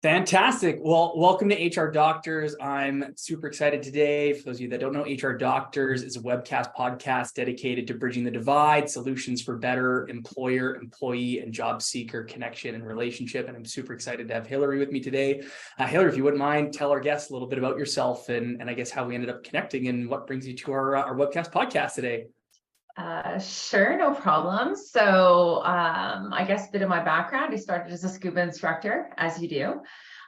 Fantastic. Well, welcome to HR Doctors. I'm super excited today. For those of you that don't know, HR Doctors is a webcast podcast dedicated to bridging the divide, solutions for better employer, employee, and job seeker connection and relationship. And I'm super excited to have Hilary with me today. Hilary, if you wouldn't mind, tell our guests a little bit about yourself and I guess how we ended up connecting and what brings you to our webcast podcast today. Sure, no problem. So I guess a bit of my background, I started as a scuba instructor, as you do.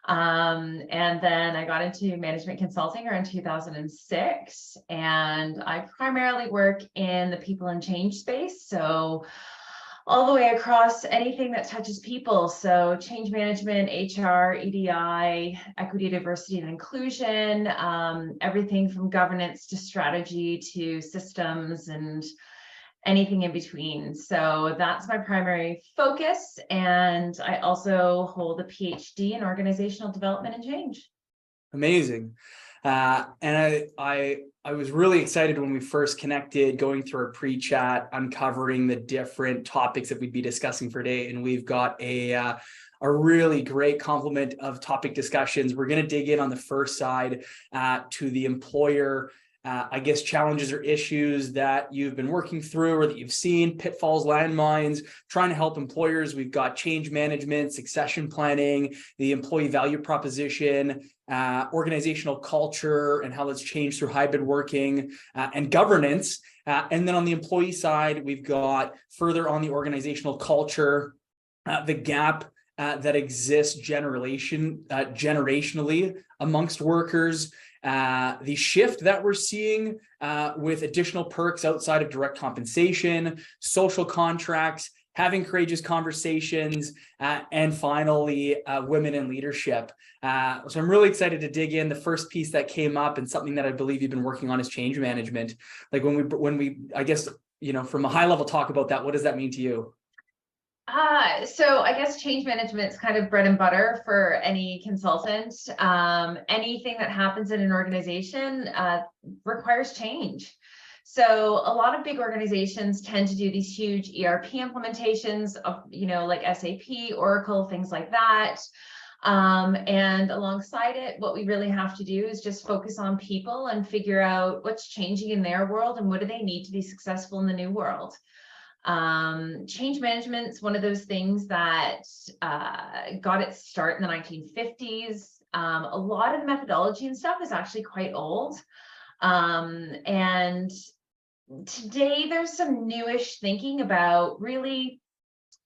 And then I got into management consulting around 2006. And I primarily work in the people and change space. So all the way across anything that touches people. So change management, HR, EDI, equity, diversity, and inclusion, everything from governance to strategy to systems and anything in between. So that's my primary focus. And I also hold a PhD in organizational development and change. Amazing. And I was really excited when we first connected, going through our pre-chat, uncovering the different topics that we'd be discussing for today. And we've got a really great complement of topic discussions. We're going to dig in on the first side to the employer I guess challenges or issues that you've been working through or that you've seen, pitfalls, landmines, trying to help employers. We've got change management, succession planning, the employee value proposition, organizational culture and how that's changed through hybrid working and governance. And then on the employee side, we've got further on the organizational culture, the gap that exists generationally amongst workers, the shift that we're seeing with additional perks outside of direct compensation, social contracts, having courageous conversations, and finally, women in leadership. So I'm really excited to dig in. The first piece that came up and something that I believe you've been working on is change management. Like when we, I guess, from a high level talk about that, what does that mean to you? So I guess change management is kind of bread and butter for any consultant. Anything that happens in an organization requires change. So a lot of big organizations tend to do these huge ERP implementations of, like SAP, Oracle, things like that. And alongside it, what we really have to do is just focus on people and figure out what's changing in their world and what do they need to be successful in the new world. Change management is one of those things that got its start in the 1950s. A lot of the methodology and stuff is actually quite old. And today there's some newish thinking about really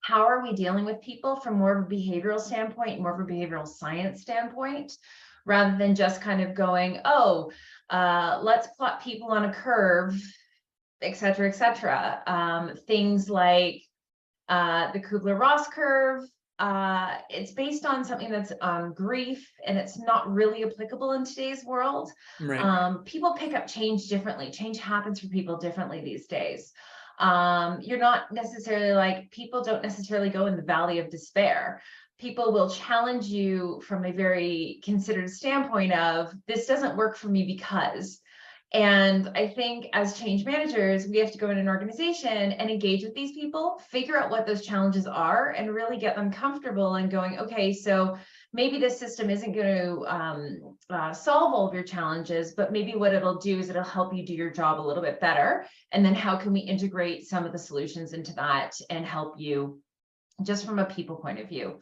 how are we dealing with people from more of a behavioral standpoint, more of a behavioral science standpoint, rather than just kind of going, let's plot people on a curve, et cetera, et cetera. Things like the Kubler-Ross curve, it's based on something that's grief, and it's not really applicable in today's world. Right. People pick up change differently. Change happens for people differently these days. You're not necessarily people don't necessarily go in the valley of despair. People will challenge you from a very considered standpoint of, this doesn't work for me because. And I think as change managers, we have to go in an organization and engage with these people, figure out what those challenges are, and really get them comfortable and going, okay, so maybe this system isn't going to solve all of your challenges, but maybe what it'll do is it'll help you do your job a little bit better. And then how can we integrate some of the solutions into that and help you just from a people point of view?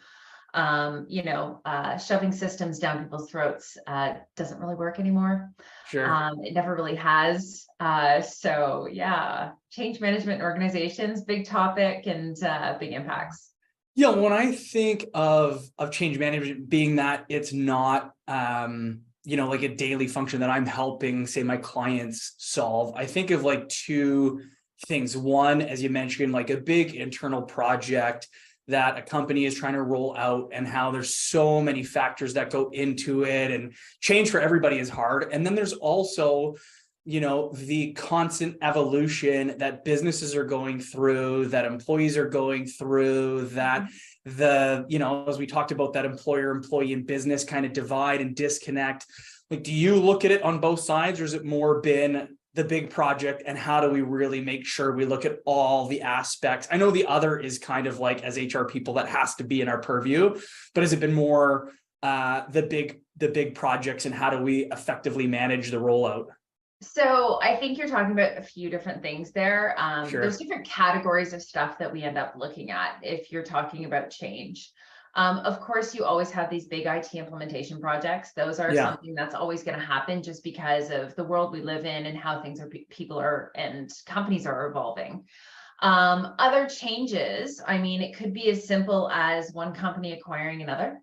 Shoving systems down people's throats doesn't really work anymore. Sure. It never really has. So yeah, change management organizations, big topic and big impacts. Yeah, when I think of change management being that it's not like a daily function that I'm helping, say, my clients solve, I think of two things. One, as you mentioned, like a big internal project that a company is trying to roll out and how there's so many factors that go into it, and change for everybody is hard. And then there's also, the constant evolution that businesses are going through, that employees are going through, that as we talked about, that employer-employee and business kind of divide and disconnect. Do you look at it on both sides, or has it more been the big project and how do we really make sure we look at all the aspects? I know the other is kind of as HR people that has to be in our purview, but has it been more the big projects, and how do we effectively manage the rollout? So I think you're talking about a few different things there. Sure. There's different categories of stuff that we end up looking at if you're talking about change. Of course, you always have these big IT implementation projects. Those are Yeah. something that's always going to happen just because of the world we live in and how things are, people are, and companies are evolving. Other changes, I mean, it could be as simple as one company acquiring another,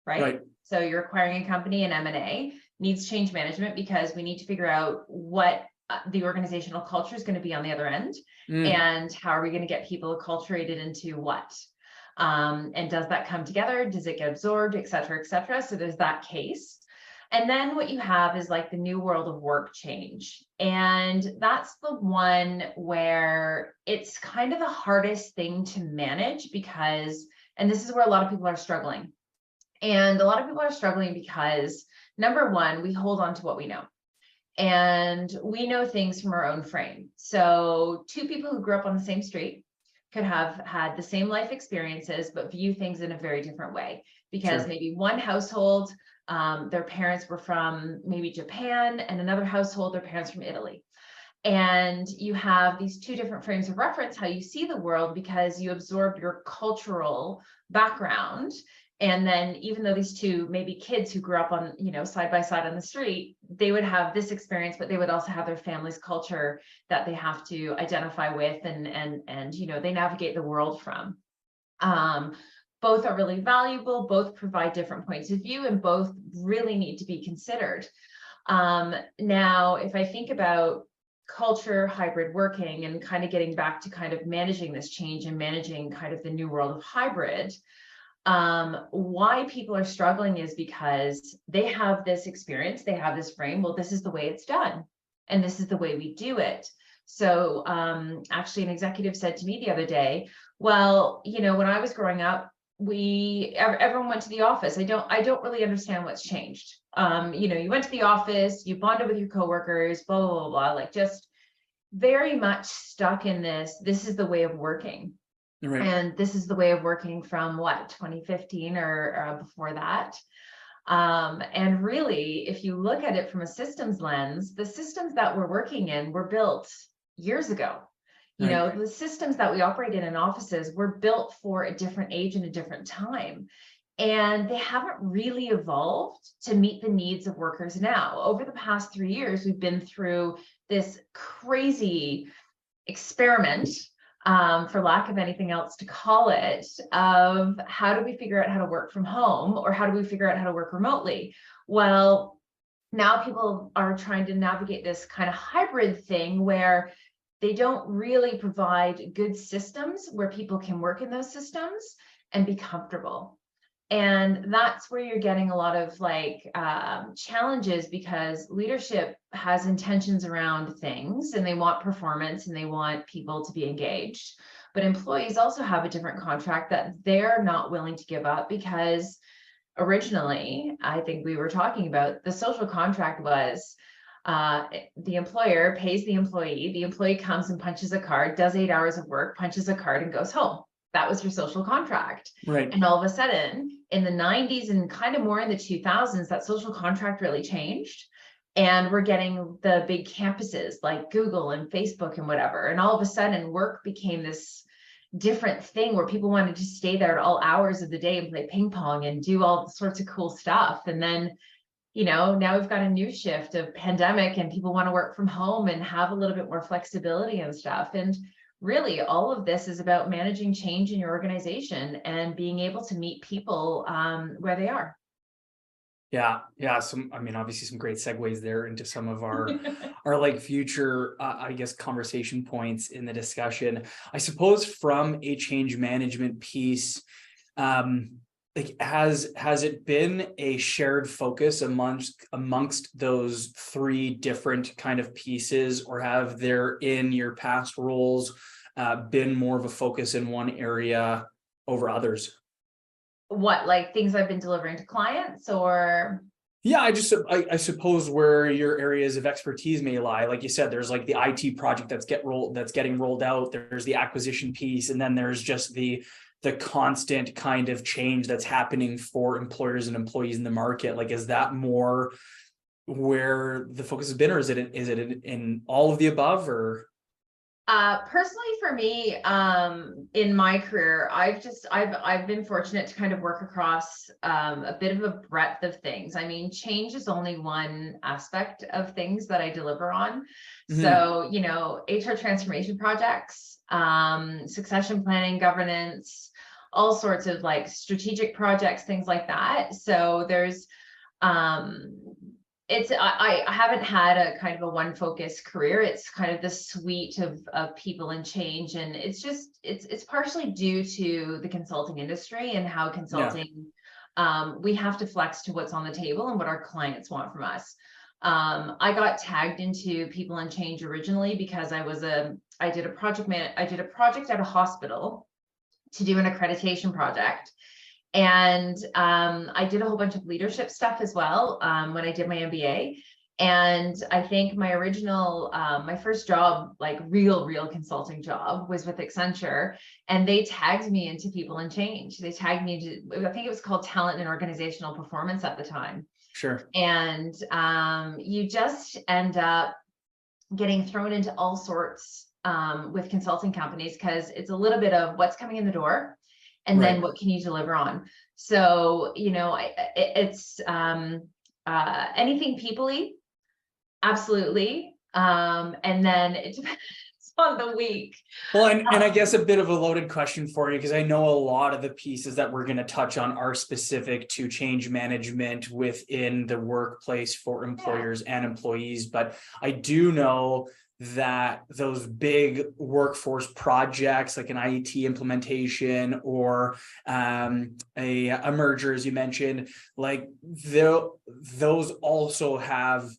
right? Right. So you're acquiring a company, and M&A needs change management because we need to figure out what the organizational culture is going to be on the other end, and how are we going to get people acculturated into what, and does that come together? Does it get absorbed, et cetera, et cetera? So there's that case. And then what you have is like the new world of work change. And that's the one where it's kind of the hardest thing to manage because, and this is where a lot of people are struggling. And a lot of people are struggling because, number one, we hold on to what we know. And we know things from our own frame. So two people who grew up on the same street could have had the same life experiences, but view things in a very different way. Because maybe one household, their parents were from maybe Japan, and another household, their parents from Italy. And you have these two different frames of reference, how you see the world, because you absorbed your cultural background. And then even though these two maybe kids who grew up on, you know, side by side on the street, they would have this experience, but they would also have their family's culture that they have to identify with, and you know, they navigate the world from. Both are really valuable, both provide different points of view, and both really need to be considered. Now, if I think about culture, hybrid working, and kind of getting back to kind of managing this change and managing kind of the new world of hybrid, why people are struggling is because they have this experience, they have this frame. Well, this is the way it's done, and this is the way we do it. So actually, an executive said to me the other day, well, you know, when I was growing up, everyone went to the office. I don't really understand what's changed. You know, you went to the office, you bonded with your coworkers, blah, blah, blah, blah, like just very much stuck in this is the way of working. Right. And this is the way of working from what, 2015 or before that. And really, if you look at it from a systems lens, the systems that we're working in were built years ago. You know, the systems that we operate in offices were built for a different age and a different time. And they haven't really evolved to meet the needs of workers now. Over the past 3 years, we've been through this crazy experiment, for lack of anything else to call it, of how do we figure out how to work from home, or how do we figure out how to work remotely? Well, now people are trying to navigate this kind of hybrid thing where they don't really provide good systems where people can work in those systems and be comfortable. And that's where you're getting a lot of like challenges, because leadership has intentions around things, and they want performance, and they want people to be engaged. But employees also have a different contract that they're not willing to give up, because originally, I think we were talking about, the social contract was the employer pays the employee comes and punches a card, does 8 hours of work, punches a card, and goes home. That was your social contract. Right. And all of a sudden, in the 90s and kind of more in the 2000s, that social contract really changed. And we're getting the big campuses like Google and Facebook and whatever. And all of a sudden, work became this different thing where people wanted to stay there at all hours of the day and play ping pong and do all sorts of cool stuff. And then, you know, now we've got a new shift of pandemic, and people want to work from home and have a little bit more flexibility and stuff. And really, all of this is about managing change in your organization and being able to meet people where they are. Yeah. I mean, obviously some great segues there into some of our like future, I guess, conversation points in the discussion. I suppose from a change management piece, like has it been a shared focus amongst those three different kind of pieces, or have there in your past roles been more of a focus in one area over others? What, like things I've been delivering to clients, or? Yeah, I suppose where your areas of expertise may lie. Like you said, there's like the IT project that's getting rolled out. There's the acquisition piece, and then there's just the the constant kind of change that's happening for employers and employees in the market? Like, is that more where the focus has been, or is it in all of the above? Or Personally for me, in my career, I've been fortunate to kind of work across a bit of a breadth of things. I mean, change is only one aspect of things that I deliver on. So, you know, HR transformation projects, succession planning, governance, all sorts of like strategic projects, things like that. So there's I haven't had a kind of a one focus career. It's kind of the suite of people and change. And it's just, it's partially due to the consulting industry and how consulting, we have to flex to what's on the table and what our clients want from us. I got tagged into people and change originally because I did a project at a hospital to do an accreditation project. And I did a whole bunch of leadership stuff as well when I did my MBA. And I think my original, my first job, like real consulting job, was with Accenture. And they tagged me into people and change. They tagged me into, I think it was called talent and organizational performance at the time. Sure. And you just end up getting thrown into all sorts with consulting companies, because it's a little bit of what's coming in the door. And then what can you deliver on? So, you know, it's anything people-y, absolutely. And then it depends on the week. Well, and I guess a bit of a loaded question for you, because I know a lot of the pieces that we're going to touch on are specific to change management within the workplace for employers and employees. But I do know that those big workforce projects like an IET implementation or a merger, as you mentioned, like those also have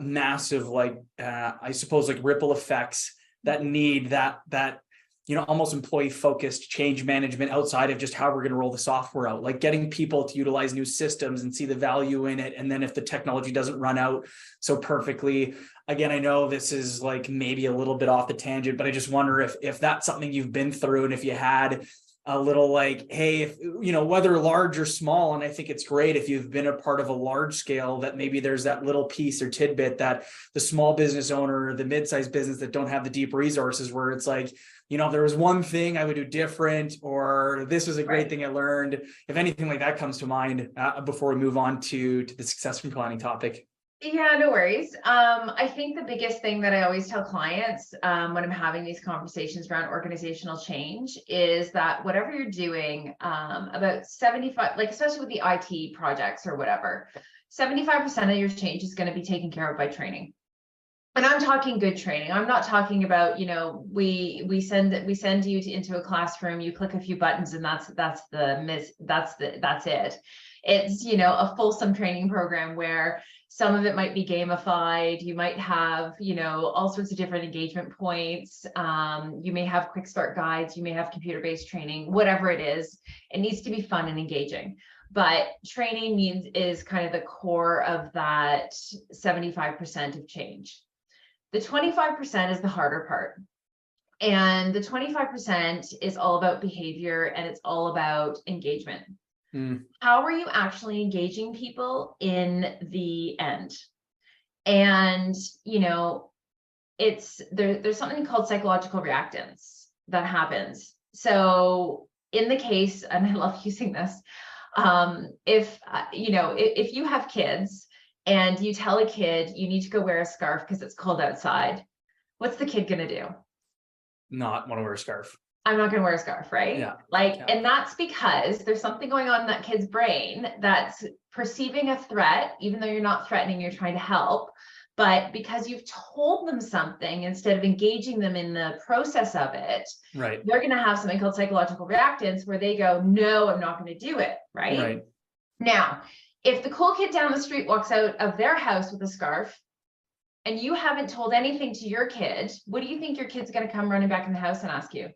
massive, like I suppose, like ripple effects that need that you know, almost employee focused change management outside of just how we're going to roll the software out, like getting people to utilize new systems and see the value in it. And then if the technology doesn't run out so perfectly, again, I know this is like maybe a little bit off the tangent, but I just wonder if that's something you've been through, and if you had a little like, hey, if, you know, whether large or small, and I think it's great if you've been a part of a large scale, that maybe there's that little piece or tidbit that the small business owner, the mid-sized business that don't have the deep resources, where it's like, you know, if there was one thing I would do different, or this was a great thing I learned, if anything like that comes to mind before we move on to the succession planning topic. Yeah, no worries. I think the biggest thing that I always tell clients when I'm having these conversations around organizational change is that whatever you're doing, about 75, like especially with the IT projects or whatever, 75% of your change is going to be taken care of by training. And I'm talking good training. I'm not talking about, you know, we send you into a classroom, you click a few buttons, and that's it. It's, you know, a fulsome training program where some of it might be gamified. You might have, you know, all sorts of different engagement points. You may have quick start guides. You may have computer-based training, whatever it is. It needs to be fun and engaging. But training is kind of the core of that 75% of change. The 25% is the harder part. And the 25% is all about behavior, and it's all about engagement. How are you actually engaging people in the end? And, you know, there's something called psychological reactance that happens. So in the case, and I love using this, if you have kids and you tell a kid you need to go wear a scarf because it's cold outside, what's the kid going to do? Not want to wear a scarf. I'm not going to wear a scarf, right? Yeah. And that's because there's something going on in that kid's brain that's perceiving a threat, even though you're not threatening, you're trying to help. But because you've told them something instead of engaging them in the process of it, they're going to have something called psychological reactance, where they go, no, I'm not going to do it. Right. Now, if the cool kid down the street walks out of their house with a scarf, and you haven't told anything to your kid, what do you think your kid's going to come running back in the house and ask you?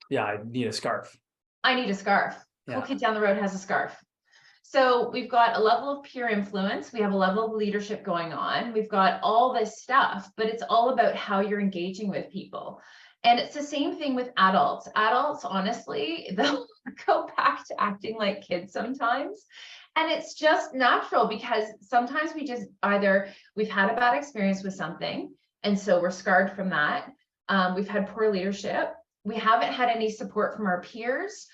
Yeah, I need a scarf. I need a scarf. Cool kid down the road has a scarf. So we've got a level of peer influence. We have a level of leadership going on. We've got all this stuff, but it's all about how you're engaging with people. And it's the same thing with adults. Adults, honestly, they'll go back to acting like kids sometimes. And it's just natural because sometimes we just either we've had a bad experience with something, and so we're scarred from that. We've had poor leadership. We haven't had any support from our peers.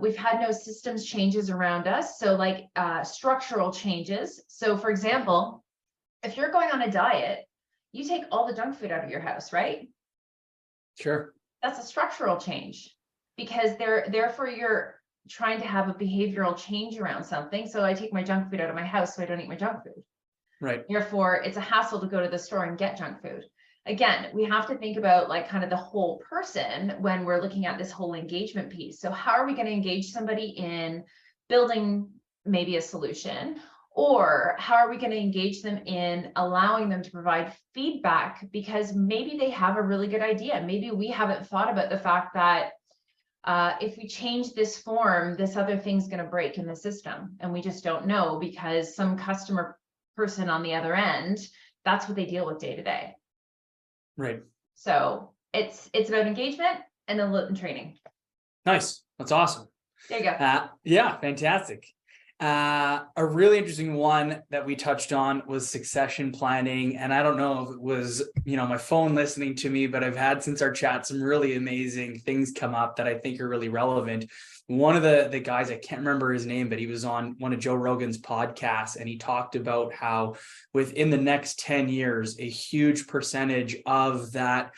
We've had no systems changes around us. So like structural changes. So for example, if you're going on a diet, you take all the junk food out of your house, right? Sure. That's a structural change because therefore you're trying to have a behavioral change around something. So I take my junk food out of my house so I don't eat my junk food. Right. Therefore, it's a hassle to go to the store and get junk food. Again, we have to think about like kind of the whole person when we're looking at this whole engagement piece. So how are we going to engage somebody in building maybe a solution? Or how are we going to engage them in allowing them to provide feedback? Because maybe they have a really good idea. Maybe we haven't thought about the fact that if we change this form, this other thing's going to break in the system. And we just don't know because some customer person on the other end, that's what they deal with day to day. Right. So it's about engagement and then training. Nice. That's awesome. There you go. Yeah, fantastic. A really interesting one that we touched on was succession planning. And I don't know if it was, my phone listening to me, but I've had since our chat some really amazing things come up that I think are really relevant. One of the guys, I can't remember his name, but he was on one of Joe Rogan's podcasts, and he talked about how within the next 10 years, a huge percentage of that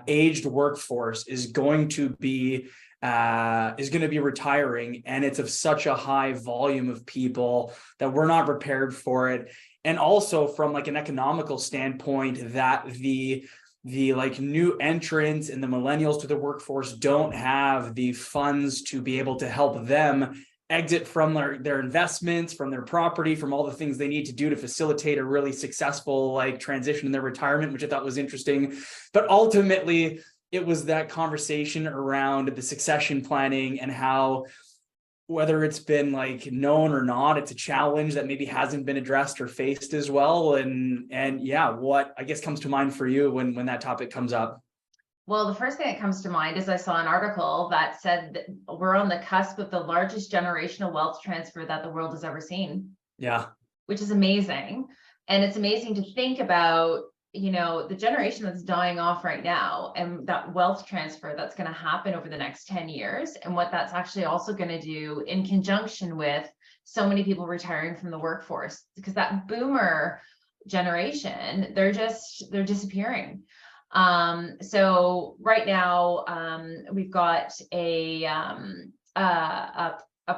aged workforce is going to be retiring, and it's of such a high volume of people that we're not prepared for it. And also from like an economical standpoint, that the like new entrants and the millennials to the workforce don't have the funds to be able to help them exit from their investments, from their property, from all the things they need to do to facilitate a really successful like transition in their retirement, which I thought was interesting. But ultimately, it was that conversation around the succession planning and how, whether it's been like known or not, it's a challenge that maybe hasn't been addressed or faced as well. And yeah, what I guess comes to mind for you when that topic comes up? Well, the first thing that comes to mind is I saw an article that said that we're on the cusp of the largest generational wealth transfer that the world has ever seen. Yeah. Which is amazing. And it's amazing to think about, the generation that's dying off right now and that wealth transfer that's going to happen over the next 10 years and what that's actually also going to do in conjunction with so many people retiring from the workforce, because that boomer generation, they're disappearing. So right now, we've got a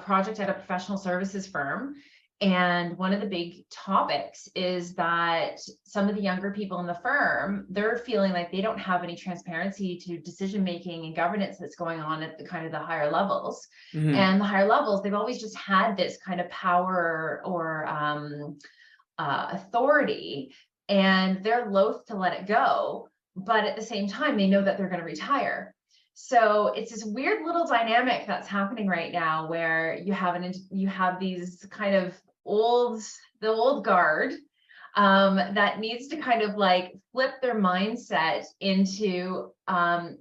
project at a professional services firm. And one of the big topics is that some of the younger people in the firm, they're feeling like they don't have any transparency to decision making and governance that's going on at the kind of the higher levels. Mm-hmm. And the higher levels, they've always just had this kind of power or authority, and they're loath to let it go. But at the same time, they know that they're going to retire. So it's this weird little dynamic that's happening right now where you have these kind of the old guard that needs to kind of like flip their mindset into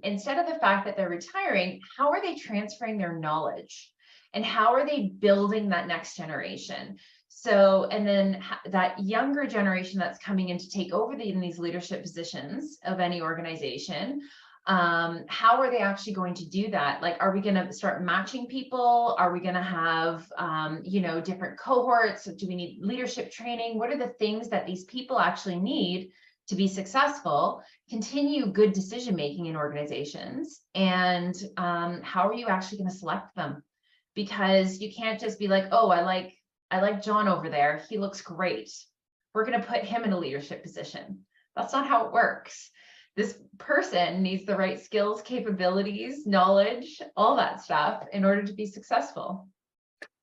instead of the fact that they're retiring, how are they transferring their knowledge and how are they building that next generation? So, and then that younger generation that's coming in to take over in these leadership positions of any organization, how are they actually going to do that? Like, are we going to start matching people? Are we going to have, different cohorts? Do we need leadership training? What are the things that these people actually need to be successful, continue good decision-making in organizations? And how are you actually going to select them? Because you can't just be like, oh, I like John over there. He looks great. We're going to put him in a leadership position. That's not how it works. This person needs the right skills, capabilities, knowledge, all that stuff in order to be successful.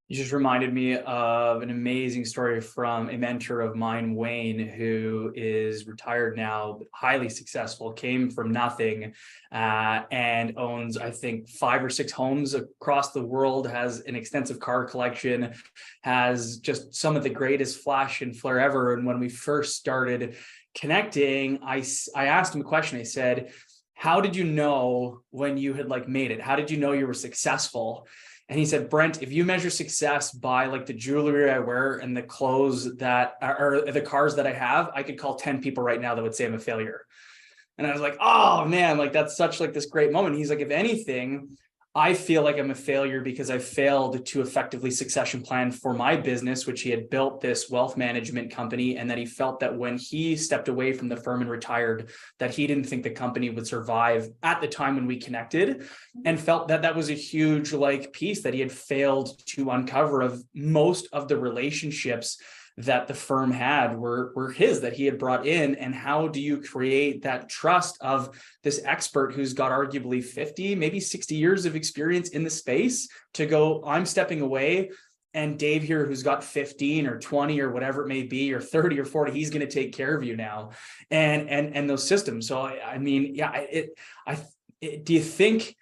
You just reminded me of an amazing story from a mentor of mine, Wayne, who is retired now, highly successful, came from nothing, and owns, I think, 5 or 6 homes across the world, has an extensive car collection, has just some of the greatest flash and flair ever. And when we first started connecting, I asked him a question. I said, how did you know when you had like made it? How did you know you were successful? And he said, Brent, if you measure success by like the jewelry I wear and the clothes that or the cars that I have, I could call 10 people right now that would say I'm a failure. And I was like, oh man, like that's such like this great moment. He's like, if anything, I feel like I'm a failure because I failed to effectively succession plan for my business, which he had built this wealth management company. And that he felt that when he stepped away from the firm and retired, that he didn't think the company would survive at the time when we connected, and felt that that was a huge like piece that he had failed to uncover of most of the relationships that the firm had were his, that he had brought in. And how do you create that trust of this expert who's got arguably 50, maybe 60 years of experience in the space to go, I'm stepping away, and Dave here, who's got 15 or 20 or whatever it may be, or 30 or 40, he's going to take care of you now, and those systems. So I mean, yeah, do you think,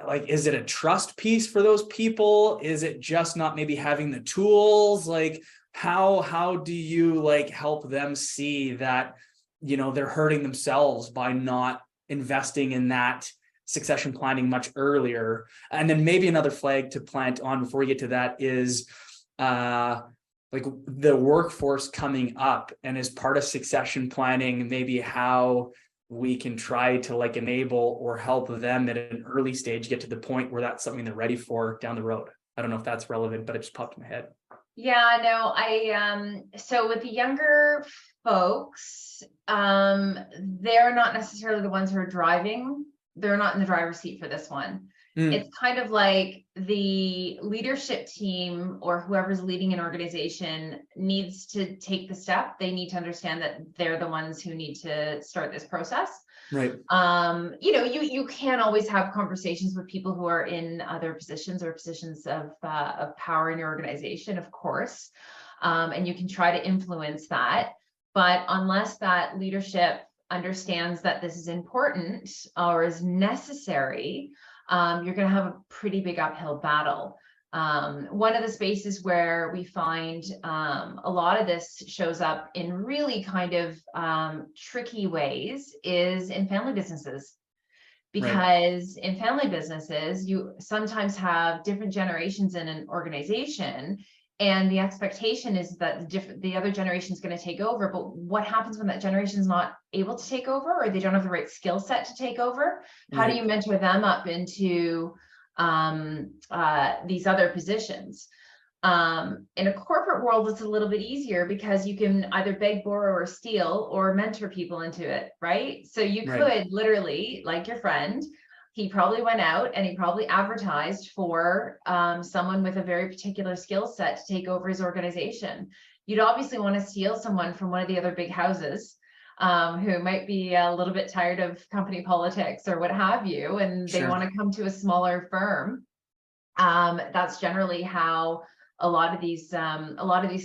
like, is it a trust piece for those people? Is it just not maybe having the tools? Like, how do you like help them see that, you know, they're hurting themselves by not investing in that succession planning much earlier? And then maybe another flag to plant on before we get to that is like the workforce coming up, and as part of succession planning, maybe how we can try to like enable or help them at an early stage get to the point where that's something they're ready for down the road. I don't know if that's relevant, but it just popped in my head. Yeah, no, so with the younger folks, they're not necessarily the ones who are driving. They're not in the driver's seat for this one. It's kind of like the leadership team or whoever's leading an organization needs to take the step. They need to understand that they're the ones who need to start this process. Right. You know, you can always have conversations with people who are in other positions or positions of power in your organization, of course, and you can try to influence that. But unless that leadership understands that this is important or is necessary, you're going to have a pretty big uphill battle. One of the spaces where we find a lot of this shows up in really kind of tricky ways is in family businesses. Because in family businesses, you sometimes have different generations in an organization, and the expectation is that the other generation is going to take over. But what happens when that generation is not able to take over, or they don't have the right skill set to take over? How do you mentor them up into these other positions? In a corporate world, it's a little bit easier because you can either beg, borrow, or steal, or mentor people into it, right? So you could literally, like your friend, he probably went out and he probably advertised for someone with a very particular skill set to take over his organization. You'd obviously want to steal someone from one of the other big houses who might be a little bit tired of company politics or what have you, and they want to come to a smaller firm. That's generally how a lot of these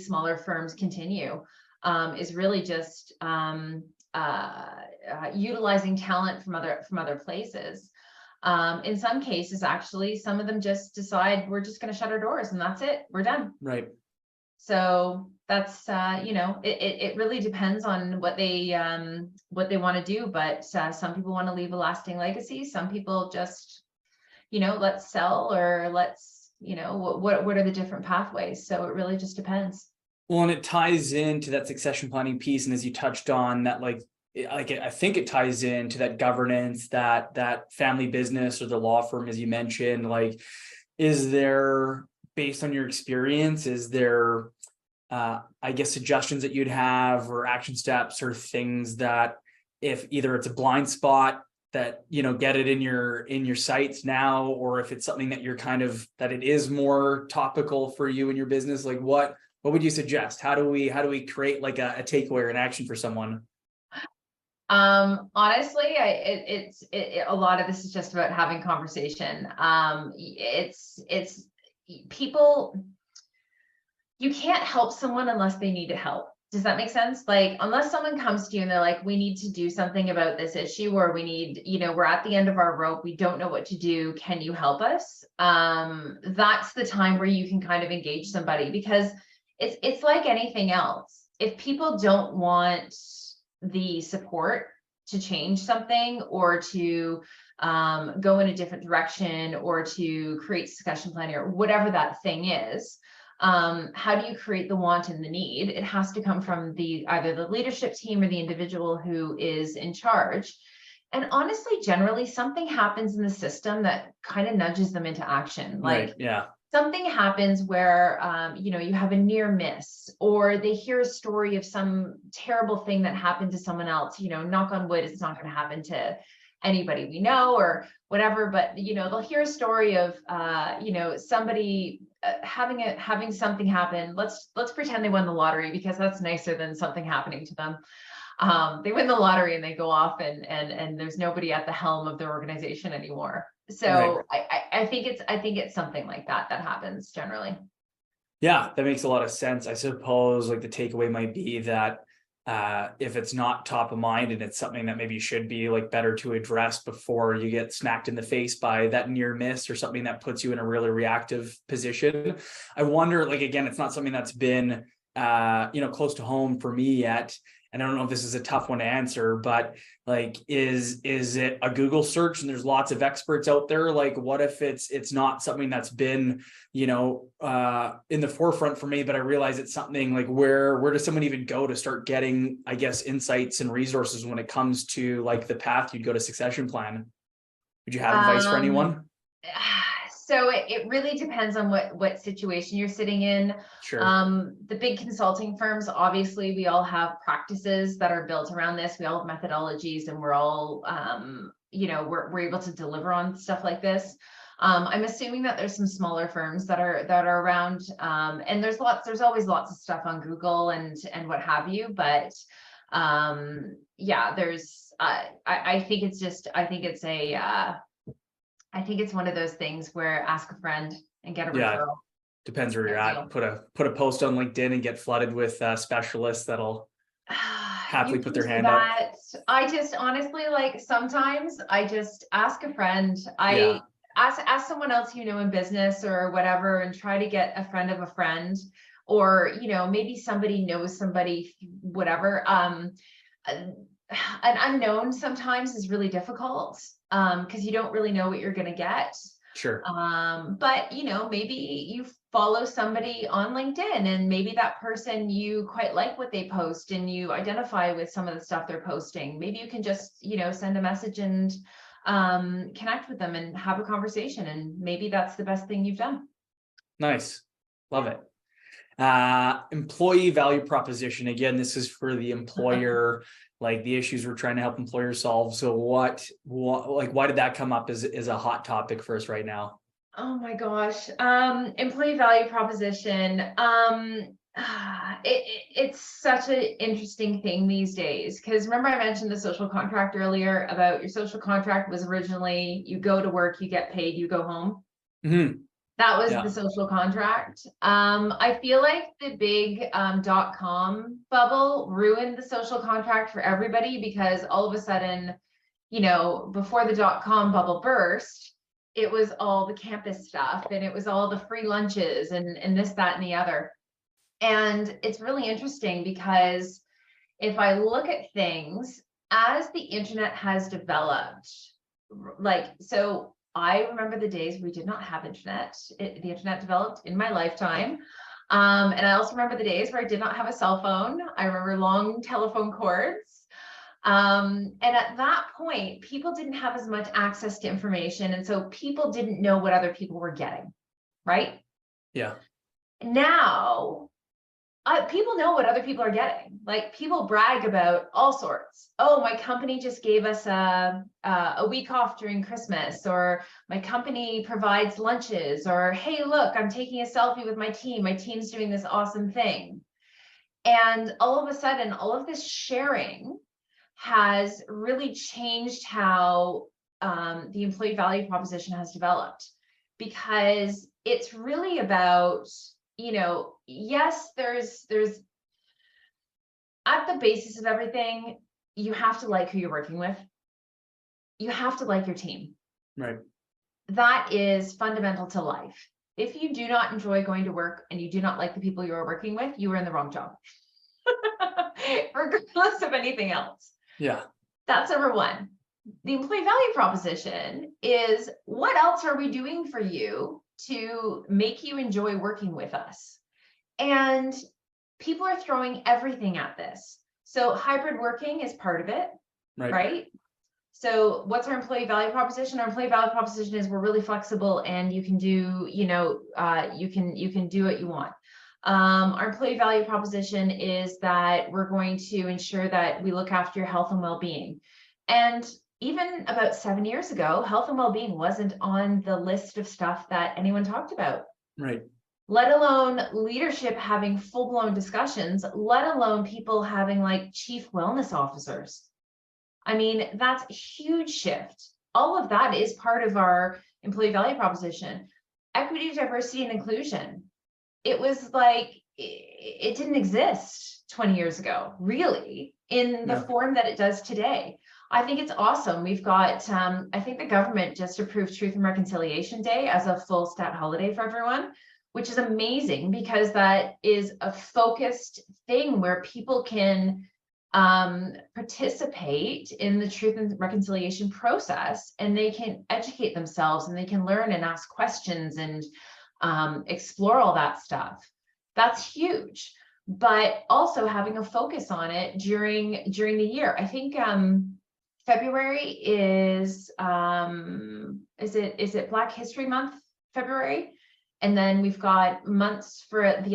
smaller firms continue, is really just utilizing talent from other places. In some cases, actually, some of them just decide we're just going to shut our doors and that's it. We're done. Right. So that's you know, it really depends on what they want to do. But some people want to leave a lasting legacy. Some people just, you know, let's sell, or let's, you know, what are the different pathways? So it really just depends. Well, and it ties into that succession planning piece, and as you touched on that, like I think it ties into that governance, that family business or the law firm, as you mentioned. Like, is there, based on your experience, is there, I guess, suggestions that you'd have or action steps or things that, if either it's a blind spot that, you know, get it in your sights now, or if it's something that you're kind of, that it is more topical for you in your business, like what would you suggest? How do we create like a takeaway or an action for someone? Honestly, a lot of this is just about having conversation. It's people, you can't help someone unless they need help. Does that make sense? Like, unless someone comes to you and they're like, we need to do something about this issue, or we need, you know, we're at the end of our rope, we don't know what to do, can you help us? That's the time where you can kind of engage somebody, because it's like anything else. If people don't want the support, to change something, or to go in a different direction, or to create succession planning, or whatever that thing is. How do you create the want and the need? It has to come from either the leadership team or the individual who is in charge. And honestly, generally, something happens in the system that kind of nudges them into action. Like, Right. Yeah. something happens where, you have a near miss, or they hear a story of some terrible thing that happened to someone else. Knock on wood, it's not going to happen to anybody we know or whatever, but they'll hear a story of somebody having something happen. Let's pretend they won the lottery, because that's nicer than something happening to them. They win the lottery and they go off, and there's nobody at the helm of their organization anymore. So right. I think it's something like that happens generally. Yeah, that makes a lot of sense. I suppose like the takeaway might be that if it's not top of mind and it's something that maybe should be like better to address before you get smacked in the face by that near miss or something that puts you in a really reactive position. I wonder, like, again, it's not something that's been close to home for me yet. And I don't know if this is a tough one to answer, but like, is it a Google search and there's lots of experts out there? Like, what if it's not something that's been, in the forefront for me, but I realize it's something like, where does someone even go to start getting, I guess, insights and resources when it comes to like the path you'd go to succession plan? Would you have advice for anyone? So it really depends on what situation you're sitting in. Sure. The big consulting firms, obviously, we all have practices that are built around this. We all have methodologies, and we're all, we're able to deliver on stuff like this. I'm assuming that there's some smaller firms that are around, and there's always lots of stuff on Google and what have you. But there's I think it's one of those things where ask a friend and get a referral. Depends where you're at. Put a post on LinkedIn and get flooded with specialists that'll happily put their hand up. I just honestly, like, sometimes I just ask a friend. Ask someone else in business or whatever, and try to get a friend of a friend, or maybe somebody knows somebody, whatever. An unknown sometimes is really difficult, because you don't really know what you're going to get. Sure. But maybe you follow somebody on LinkedIn, and maybe that person, you quite like what they post and you identify with some of the stuff they're posting. Maybe you can just send a message and connect with them and have a conversation, and maybe that's the best thing you've done. Nice. Love it. Employee value proposition. Again, this is for the employer, like the issues we're trying to help employers solve. So why did that come up as a hot topic for us right now? Oh my gosh. Employee value proposition. It's such an interesting thing these days, because remember I mentioned the social contract earlier, about your social contract was originally you go to work, you get paid, you go home. Mm-hmm. That was the social contract. I feel like the big .com bubble ruined the social contract for everybody, because all of a sudden, before the .com bubble burst, it was all the campus stuff, and it was all the free lunches and this, that, and the other. And it's really interesting, because if I look at things as the internet has developed, I remember the days we did not have internet. The internet developed in my lifetime. And I also remember the days where I did not have a cell phone. I remember long telephone cords. And at that point, people didn't have as much access to information. And so people didn't know what other people were getting, right? Yeah. Now, people know what other people are getting. Like, people brag about all sorts. Oh, my company just gave us a week off during Christmas, or my company provides lunches, or hey, look, I'm taking a selfie with my team. My team's doing this awesome thing. And all of a sudden, all of this sharing has really changed how the employee value proposition has developed, because it's really about, yes, there's at the basis of everything, you have to like who you're working with. You have to like your team. Right. That is fundamental to life. If you do not enjoy going to work and you do not like the people you are working with, you are in the wrong job, regardless of anything else. Yeah. That's number one. The employee value proposition is, what else are we doing for you to make you enjoy working with us? And people are throwing everything at this. So hybrid working is part of it, right? So what's our employee value proposition? Our employee value proposition is, we're really flexible and you can do, you can do what you want. Our employee value proposition is that we're going to ensure that we look after your health and well-being. And even about 7 years ago, health and well-being wasn't on the list of stuff that anyone talked about. Right. Let alone leadership having full-blown discussions, let alone people having like chief wellness officers. I mean, that's a huge shift. All of that is part of our employee value proposition. Equity, diversity, and inclusion. It was like, it didn't exist 20 years ago, really, in the form that it does today. I think it's awesome. We've got, I think the government just approved Truth and Reconciliation Day as a full stat holiday for everyone, which is amazing, because that is a focused thing where people can participate in the truth and reconciliation process, and they can educate themselves and they can learn and ask questions and explore all that stuff. That's huge. But also having a focus on it during the year. I think February is it Black History Month, February? And then we've got months for the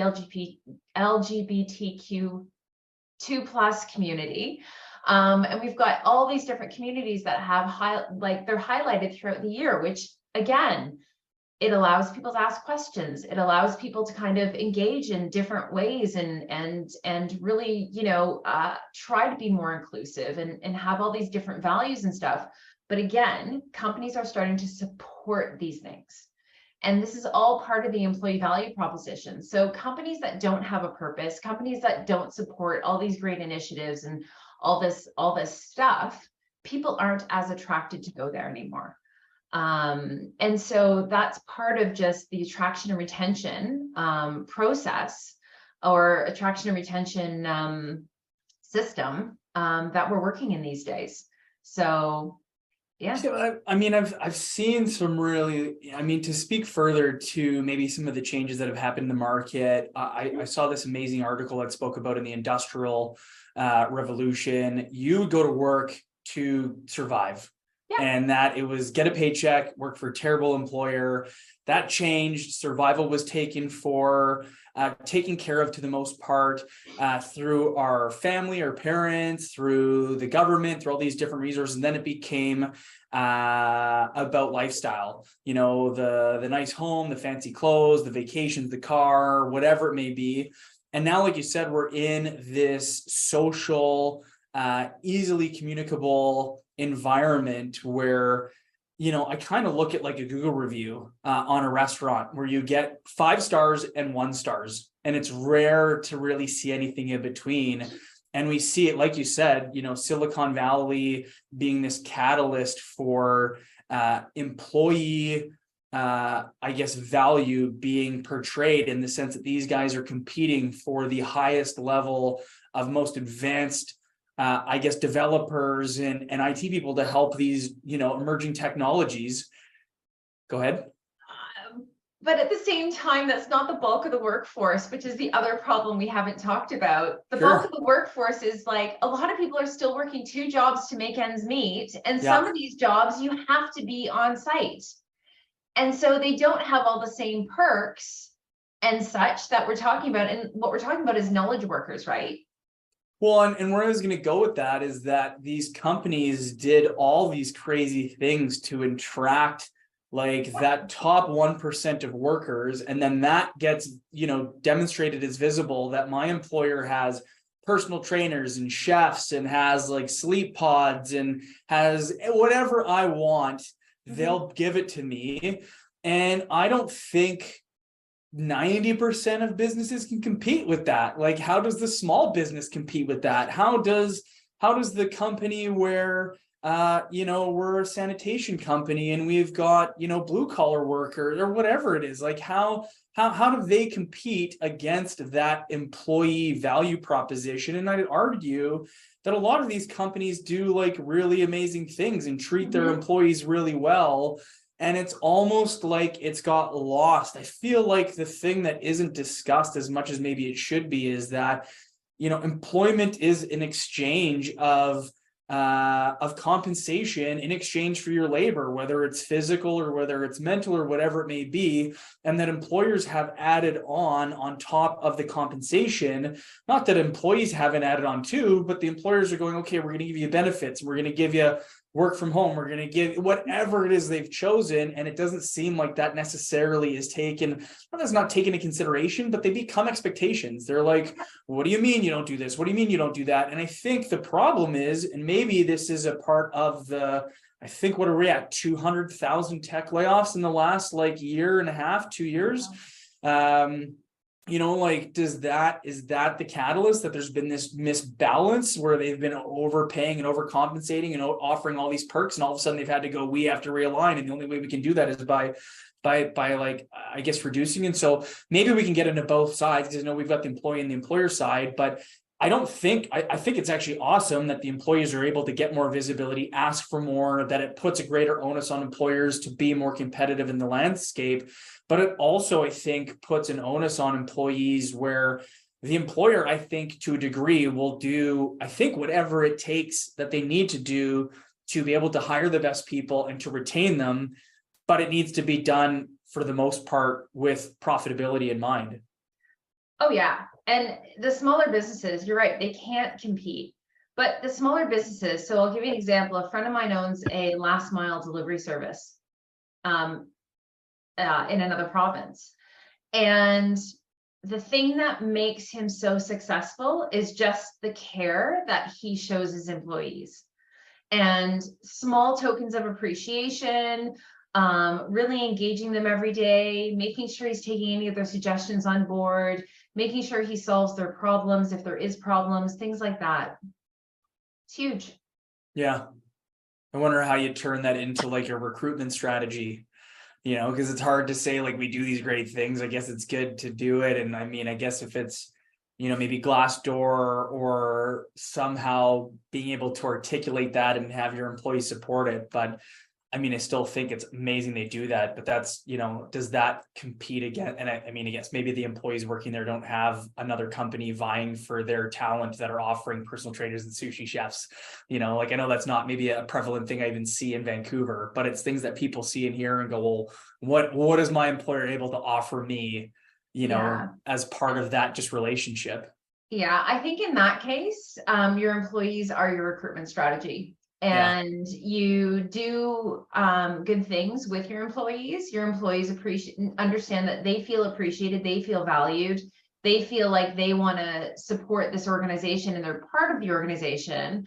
LGBTQ2+ community. And we've got all these different communities that have they're highlighted throughout the year, which again, it allows people to ask questions. It allows people to kind of engage in different ways and really, try to be more inclusive and have all these different values and stuff. But again, companies are starting to support these things. And this is all part of the employee value proposition. So companies that don't have a purpose, companies that don't support all these great initiatives and all this stuff, people aren't as attracted to go there anymore. And so that's part of just the attraction and retention process, or attraction and retention system that we're working in these days. So yeah. So, I mean, I've seen some really, to speak further to maybe some of the changes that have happened in the market. I saw this amazing article that spoke about in the industrial revolution, you would go to work to survive. Yeah. And that it was get a paycheck, work for a terrible employer. That changed. Survival was taken care of to the most part through our family, our parents, through the government, through all these different resources. And then it became about lifestyle, the nice home, the fancy clothes, the vacations, the car, whatever it may be. And now, like you said, we're in this social, easily communicable environment where, I kind of look at like a Google review on a restaurant where you get 5 stars and 1 stars, and it's rare to really see anything in between. And we see it, like you said, Silicon Valley being this catalyst for employee, value being portrayed in the sense that these guys are competing for the highest level of most advanced developers and IT people to help these, emerging technologies. Go ahead. But at the same time, that's not the bulk of the workforce, which is the other problem we haven't talked about. The bulk of the workforce is like, a lot of people are still working 2 jobs to make ends meet. And some of these jobs, you have to be on site. And so they don't have all the same perks and such that we're talking about. And what we're talking about is knowledge workers, right? Well, and where I was going to go with that is that these companies did all these crazy things to attract like that top 1% of workers. And then that gets, demonstrated as visible that my employer has personal trainers and chefs and has like sleep pods and has whatever I want, they'll give it to me. And I don't think 90% of businesses can compete with that. Like, how does the small business compete with that? How does the company where we're a sanitation company and we've got blue collar workers or whatever it is, like how do they compete against that employee value proposition? And I'd argue that a lot of these companies do like really amazing things and treat their Mhm. employees really well. And it's almost like it's got lost. I feel like the thing that isn't discussed as much as maybe it should be is that, employment is an exchange of compensation in exchange for your labor, whether it's physical or whether it's mental or whatever it may be, and that employers have added on top of the compensation. Not that employees haven't added on too, but the employers are going, okay, we're going to give you benefits, we're going to give you work from home, we're going to give whatever it is they've chosen. And it doesn't seem like that necessarily is taken, that's not taken into consideration, but they become expectations. They're like, what do you mean you don't do this? What do you mean you don't do that? And I think the problem is, and maybe this is a part of I think, what are we at? 200,000 tech layoffs in the last like year and a half, 2 years. Is that the catalyst, that there's been this misbalance where they've been overpaying and overcompensating and offering all these perks, and all of a sudden they've had to go, we have to realign, and the only way we can do that is by like, I guess, reducing. And so maybe we can get into both sides, because we've got the employee and the employer side, but I think it's actually awesome that the employees are able to get more visibility, ask for more, that it puts a greater onus on employers to be more competitive in the landscape. But it also, I think, puts an onus on employees where the employer, I think, to a degree, will do, I think, whatever it takes that they need to do to be able to hire the best people and to retain them. But it needs to be done, for the most part, with profitability in mind. Oh, yeah. And the smaller businesses, you're right, they can't compete. But the smaller businesses, so I'll give you an example. A friend of mine owns a last mile delivery service in another province. And the thing that makes him so successful is just the care that he shows his employees, and small tokens of appreciation, really engaging them every day, making sure he's taking any of their suggestions on board, making sure he solves their problems if there is problems, things like that. It's huge. Yeah. I wonder how you turn that into like a recruitment strategy, because it's hard to say, like, we do these great things. I guess it's good to do it. And I mean, I guess if it's, maybe Glassdoor or somehow being able to articulate that and have your employees support it. But I mean, I still think it's amazing they do that, but that's, does that compete again? And I mean, I guess maybe the employees working there don't have another company vying for their talent that are offering personal trainers and sushi chefs. Like, I know that's not maybe a prevalent thing I even see in Vancouver, but it's things that people see and hear and go, well, what is my employer able to offer me, as part of that just relationship? Yeah, I think in that case, your employees are your recruitment strategy. And you do good things with your employees. Your employees understand that they feel appreciated, they feel valued, they feel like they want to support this organization and they're part of the organization.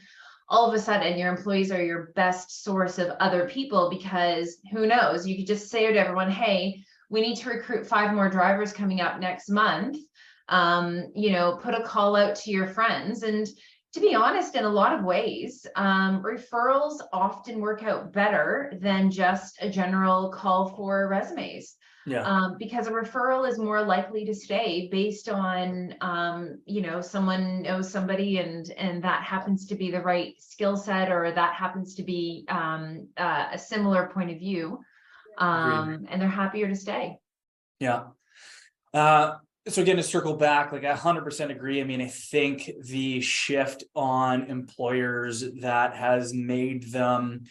All of a sudden, your employees are your best source of other people, because who knows, you could just say to everyone, hey, we need to recruit 5 more drivers coming up next month. Put a call out to your friends. And to be honest, in a lot of ways, referrals often work out better than just a general call for resumes. Because a referral is more likely to stay based on, someone knows somebody and that happens to be the right skill set, or that happens to be a similar point of view, and they're happier to stay. Yeah. So again, to circle back, like, I 100% agree. I mean, I think the shift on employers that has made them,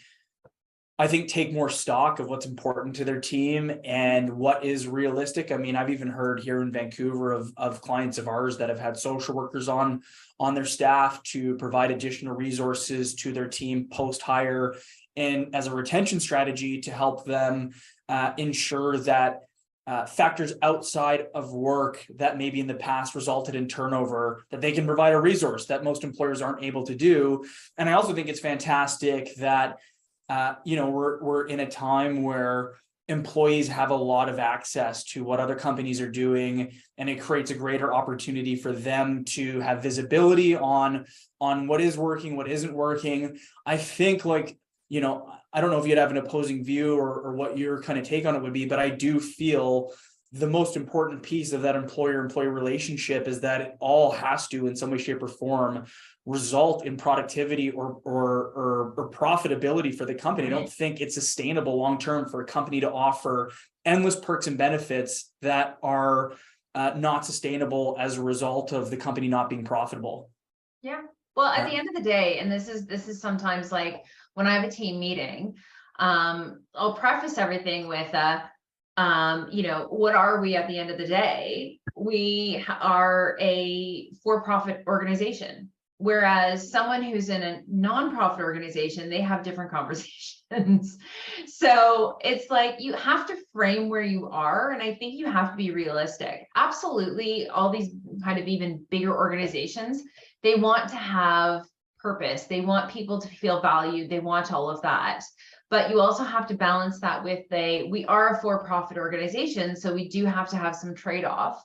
I think, take more stock of what's important to their team and what is realistic. I mean, I've even heard here in Vancouver of clients of ours that have had social workers on their staff to provide additional resources to their team post-hire, and as a retention strategy to help them ensure that factors outside of work that maybe in the past resulted in turnover, that they can provide a resource that most employers aren't able to do. And I also think it's fantastic that we're in a time where employees have a lot of access to what other companies are doing, and it creates a greater opportunity for them to have visibility on what is working, what isn't working. I think, like, I don't know if you'd have an opposing view or what your kind of take on it would be, but I do feel the most important piece of that employer-employee relationship is that it all has to, in some way, shape, or form, result in productivity or profitability for the company. I don't think it's sustainable long-term for a company to offer endless perks and benefits that are not sustainable as a result of the company not being profitable. Yeah. Well, at the end of the day, and this is sometimes like when I have a team meeting, I'll preface everything with you know, what are we at the end of the day? We are a for-profit organization. Whereas someone who's in a nonprofit organization, they have different conversations. So it's like you have to frame where you are. And I think you have to be realistic. Absolutely. All these kind of even bigger organizations, they want to have purpose. They want people to feel valued. They want all of that. But you also have to balance that with we are a for-profit organization. So we do have to have some trade-off.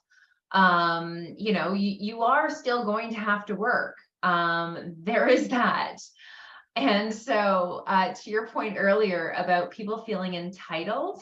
You know, you are still going to have to work. There is that. And so to your point earlier about people feeling entitled,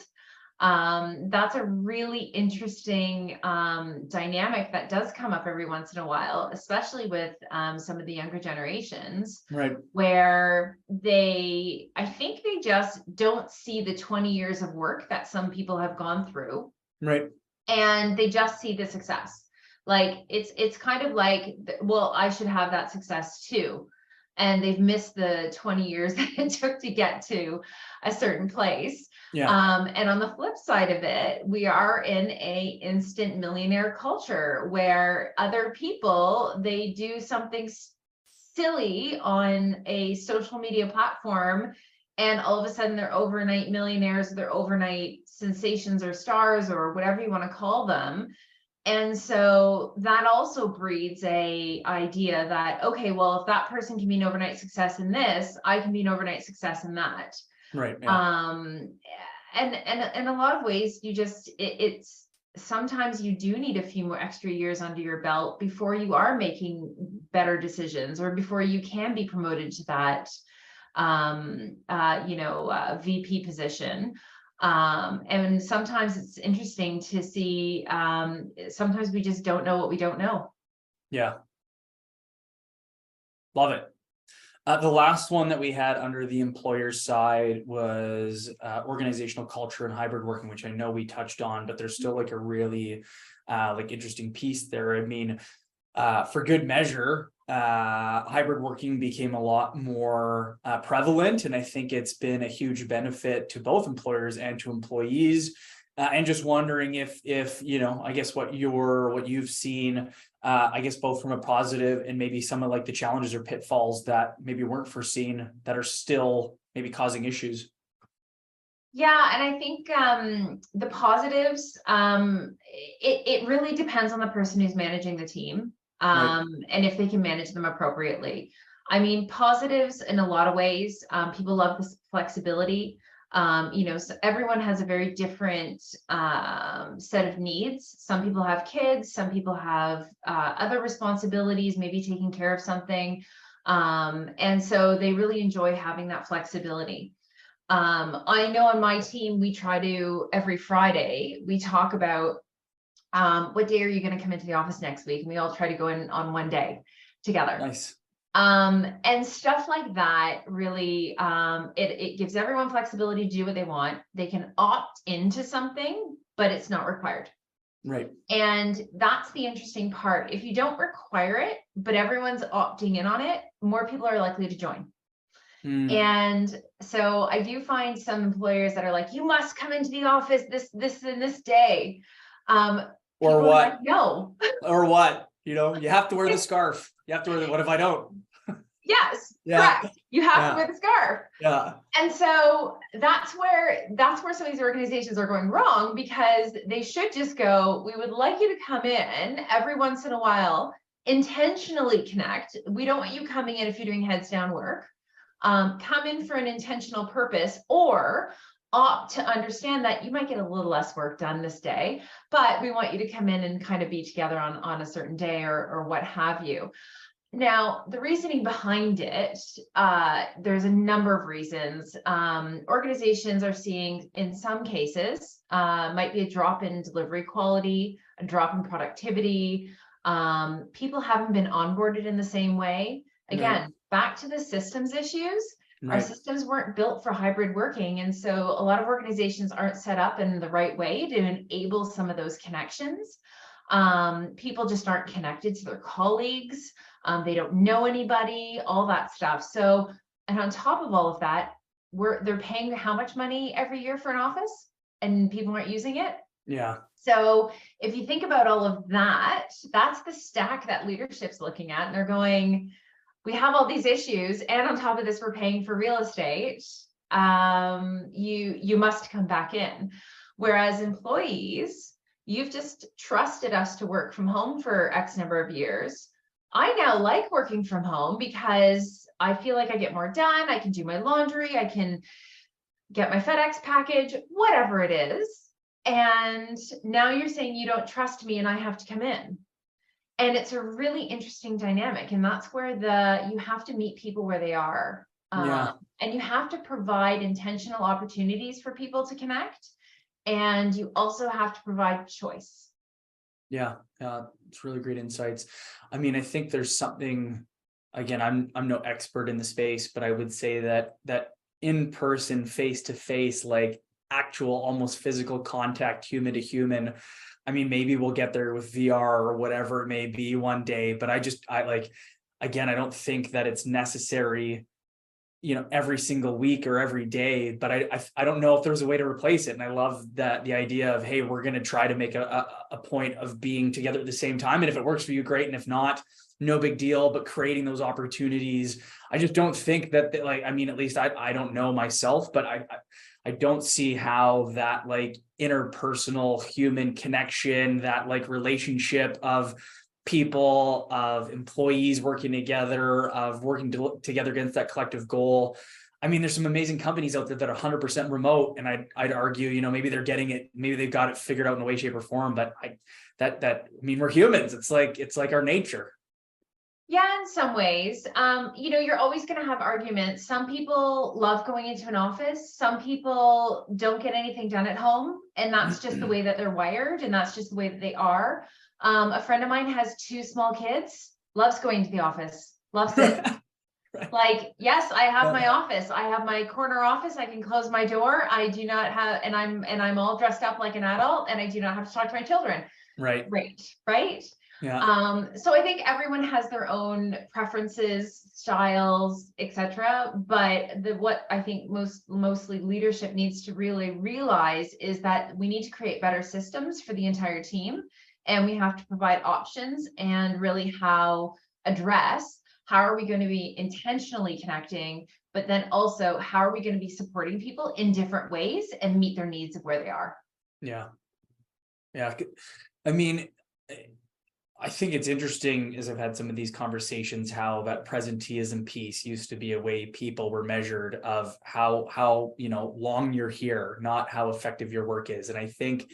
that's a really interesting dynamic that does come up every once in a while, especially with some of the younger generations, Right? Where I think they just don't see the 20 years of work that some people have gone through. Right. And they just see the success. Like it's kind of like, well, I should have that success too. And they've missed the 20 years that it took to get to a certain place. Yeah. And on the flip side of it, we are in a instant millionaire culture where other people, they do something silly on a social media platform, and all of a sudden they're overnight millionaires, they're overnight sensations or stars or whatever you want to call them. And so that also breeds a idea that, okay, well, if that person can be an overnight success in this, I can be an overnight success in that. Right. Yeah. And in a lot of ways, it's sometimes you do need a few more extra years under your belt before you are making better decisions, or before you can be promoted to that, VP position. And sometimes it's interesting to see, sometimes we just don't know what we don't know. Yeah. Love it. The last one that we had under the employer side was organizational culture and hybrid working, which I know we touched on, but there's still like a really interesting piece there. I mean, for good measure, hybrid working became a lot more prevalent, and I think it's been a huge benefit to both employers and to employees. And just wondering if you know, I guess what you've seen, I guess both from a positive and maybe some of like the challenges or pitfalls that maybe weren't foreseen that are still maybe causing issues. Yeah, and I think the positives, it really depends on the person who's managing the team, Right. and if they can manage them appropriately. I mean, positives in a lot of ways, people love this flexibility. So everyone has a very different set of needs. Some people have kids, some people have other responsibilities, maybe taking care of something. And so they really enjoy having that flexibility. I know on my team, we try to, every Friday, we talk about what day are you going to come into the office next week? And we all try to go in on one day together. Nice. And stuff like that really, it gives everyone flexibility to do what they want. They can opt into something, but it's not required. Right. And that's the interesting part. If you don't require it, but everyone's opting in on it, more people are likely to join. And so I do find some employers that are like, you must come into the office this and this day. Or what? Like, no. Or what? You know, you have to wear the scarf. You have to wear the, what if I don't? Yes, Yeah. correct. You have to wear the scarf. Yeah. And so that's where some of these organizations are going wrong, because they should just go, we would like you to come in every once in a while, intentionally connect. We don't want you coming in if you're doing heads down work. Come in for an intentional purpose, or opt to understand that you might get a little less work done this day, but we want you to come in and kind of be together on a certain day or what have you. Now, the reasoning behind it, there's a number of reasons. Organizations are seeing, in some cases, might be a drop in delivery quality, a drop in productivity. People haven't been onboarded in the same way. Again, back to the systems issues. Our systems weren't built for hybrid working. And so a lot of organizations aren't set up in the right way to enable some of those connections. People just aren't connected to their colleagues. They don't know anybody, all that stuff. So, and on top of all of that, they're paying how much money every year for an office, and people aren't using it. Yeah. So if you think about all of that, that's the stack that leadership's looking at, and they're going, we have all these issues, and on top of this, we're paying for real estate. You must come back in. Whereas employees, you've just trusted us to work from home for X number of years. I now like working from home because I feel like I get more done. I can do my laundry. I can get my FedEx package, whatever it is. And now you're saying you don't trust me and I have to come in. And it's a really interesting dynamic. And that's where you have to meet people where they are. And you have to provide intentional opportunities for people to connect. And you also have to provide choice. Yeah, it's really great insights. I mean, I think there's something, again, I'm no expert in the space, but I would say that in person, face to face, like actual almost physical contact, human to human. I mean, maybe we'll get there with VR or whatever it may be one day, but again, I don't think that it's necessary, every single week or every day, but I don't know if there's a way to replace it. And I love that the idea of, hey, we're going to try to make a point of being together at the same time. And if it works for you, great. And if not, no big deal, but creating those opportunities. I just don't think that at least I don't know myself, but I don't see how that like interpersonal human connection, that like relationship of people, of employees working together, of working together against that collective goal. I mean, there's some amazing companies out there that are 100% remote, and I'd argue, maybe they're getting it, maybe they've got it figured out in a way, shape, or form. But I mean, we're humans. It's like our nature. Yeah, in some ways, you're always going to have arguments. Some people love going into an office. Some people don't get anything done at home, and that's just the way that they're wired, and that's just the way that they are. A friend of mine has 2 small kids, loves going to the office, loves it. Right. Like, yes, I have my office. I have my corner office. I can close my door. I do not have, and I'm all dressed up like an adult, and I do not have to talk to my children. Right. Right. Yeah. So I think everyone has their own preferences, styles, etc. But what I think mostly leadership needs to really realize is that we need to create better systems for the entire team. And we have to provide options and really address how are we going to be intentionally connecting, but then also how are we going to be supporting people in different ways and meet their needs of where they are. Yeah. I mean, I think it's interesting as I've had some of these conversations, how that presenteeism piece used to be a way people were measured of how long you're here, not how effective your work is. And I think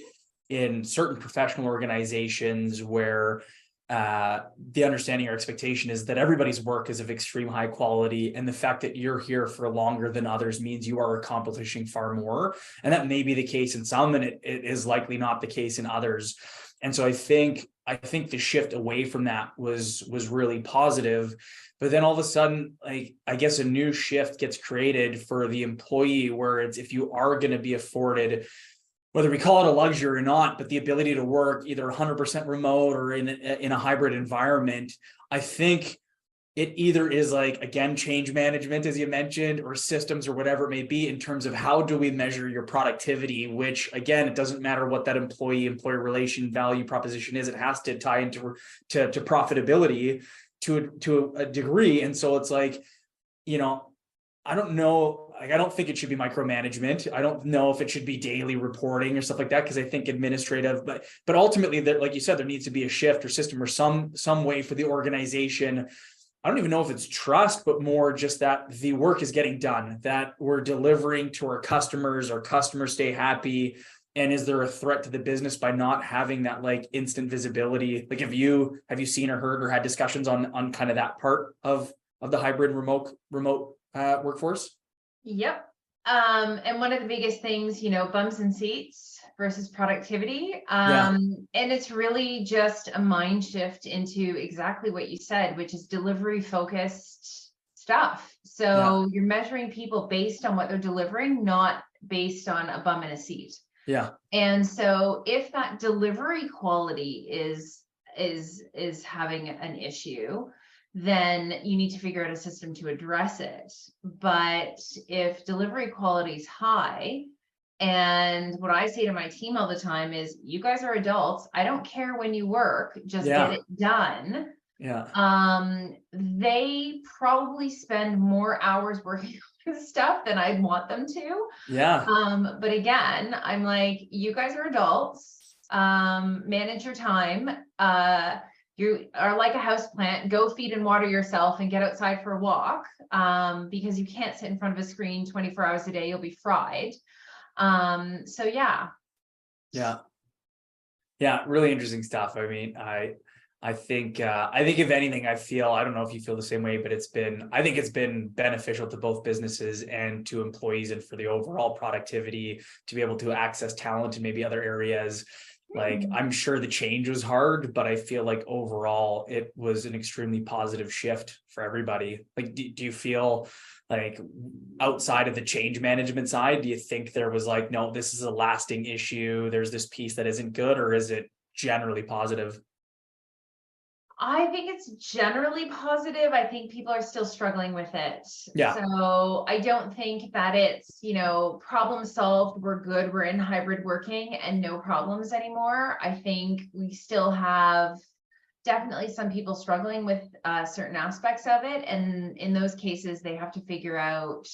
in certain professional organizations where the understanding or expectation is that everybody's work is of extreme high quality, and the fact that you're here for longer than others means you are accomplishing far more. And that may be the case in some, and it is likely not the case in others. And so I think the shift away from that was really positive. But then all of a sudden, like, I guess a new shift gets created for the employee, where it's, if you are going to be afforded, whether we call it a luxury or not, but the ability to work either 100% remote or in a hybrid environment, I think it either is like, again, change management, as you mentioned, or systems or whatever it may be, in terms of how do we measure your productivity, which, again, it doesn't matter what that employee-employer relation value proposition is. It has to tie into to profitability to a degree. And so it's like, I don't know. Like, I don't think it should be micromanagement. I don't know if it should be daily reporting or stuff like that, because I think administrative, but ultimately, like you said, there needs to be a shift or system or some way for the organization. I don't even know if it's trust, but more just that the work is getting done, that we're delivering to our customers stay happy. And is there a threat to the business by not having that like instant visibility? Like, have you seen or heard or had discussions on kind of that part of the hybrid remote workforce? Yep. And one of the biggest things, bums and seats versus productivity. Yeah, And it's really just a mind shift into exactly what you said, which is delivery focused stuff. yeah, So you're measuring people based on what they're delivering, not based on a bum in a seat. yeah, And so if that delivery quality is having an issue, then you need to figure out a system to address it. But if delivery quality is high, and what I say to my team all the time is, you guys are adults. I don't care when you work, just get yeah, it done. yeah, They probably spend more hours working on stuff than I'd want them to. yeah, But again, I'm like, you guys are adults, manage your time. You are like a house plant, go feed and water yourself and get outside for a walk. Because you can't sit in front of a screen 24 hours a day, you'll be fried. So yeah. yeah. Yeah, really interesting stuff. I mean, I think if anything, I don't know if you feel the same way, but I think it's been beneficial to both businesses and to employees and for the overall productivity to be able to access talent in maybe other areas. Like, I'm sure the change was hard, but I feel like overall it was an extremely positive shift for everybody. Like, do you feel like outside of the change management side, do you think there was like, no, this is a lasting issue, there's this piece that isn't good, or is it generally positive? I think it's generally positive. I think people are still struggling with it. Yeah, So I don't think that it's, problem solved. We're good. We're in hybrid working and no problems anymore. I think we still have definitely some people struggling with certain aspects of it. And in those cases, they have to figure out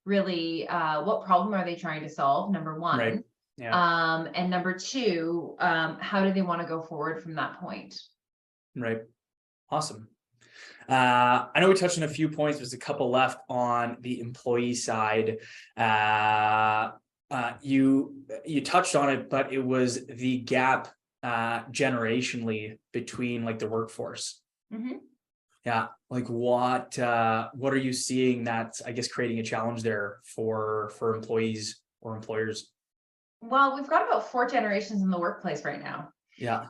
really what problem are they trying to solve, number right. one. Yeah, And number two, how do they want to go forward from that point? right. Awesome. I know we touched on a few points. There's a couple left on the employee side. You touched on it, but it was the gap generationally between like the workforce. Mm-hmm. Yeah, like what are you seeing that's, I guess, creating a challenge there for employees or employers? Well, we've got about 4 generations in the workplace right now. Yeah,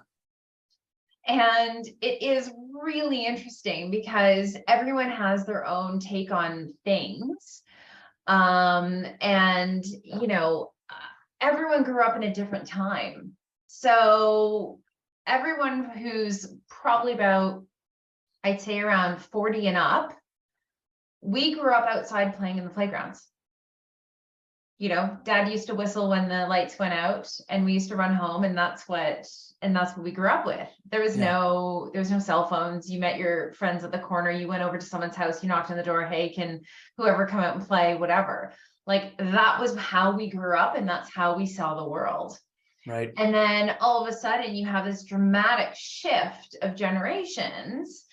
And it is really interesting because everyone has their own take on things. And, everyone grew up in a different time. So everyone who's probably about, I'd say around 40 and up, we grew up outside playing in the playgrounds. Dad used to whistle when the lights went out and we used to run home, and that's what we grew up with. There was yeah, no cell phones. You met your friends at the corner, you went over to someone's house, you knocked on the door, hey, can whoever come out and play, whatever. Like, that was how we grew up and that's how we saw the world. right. And then all of a sudden you have this dramatic shift of generations.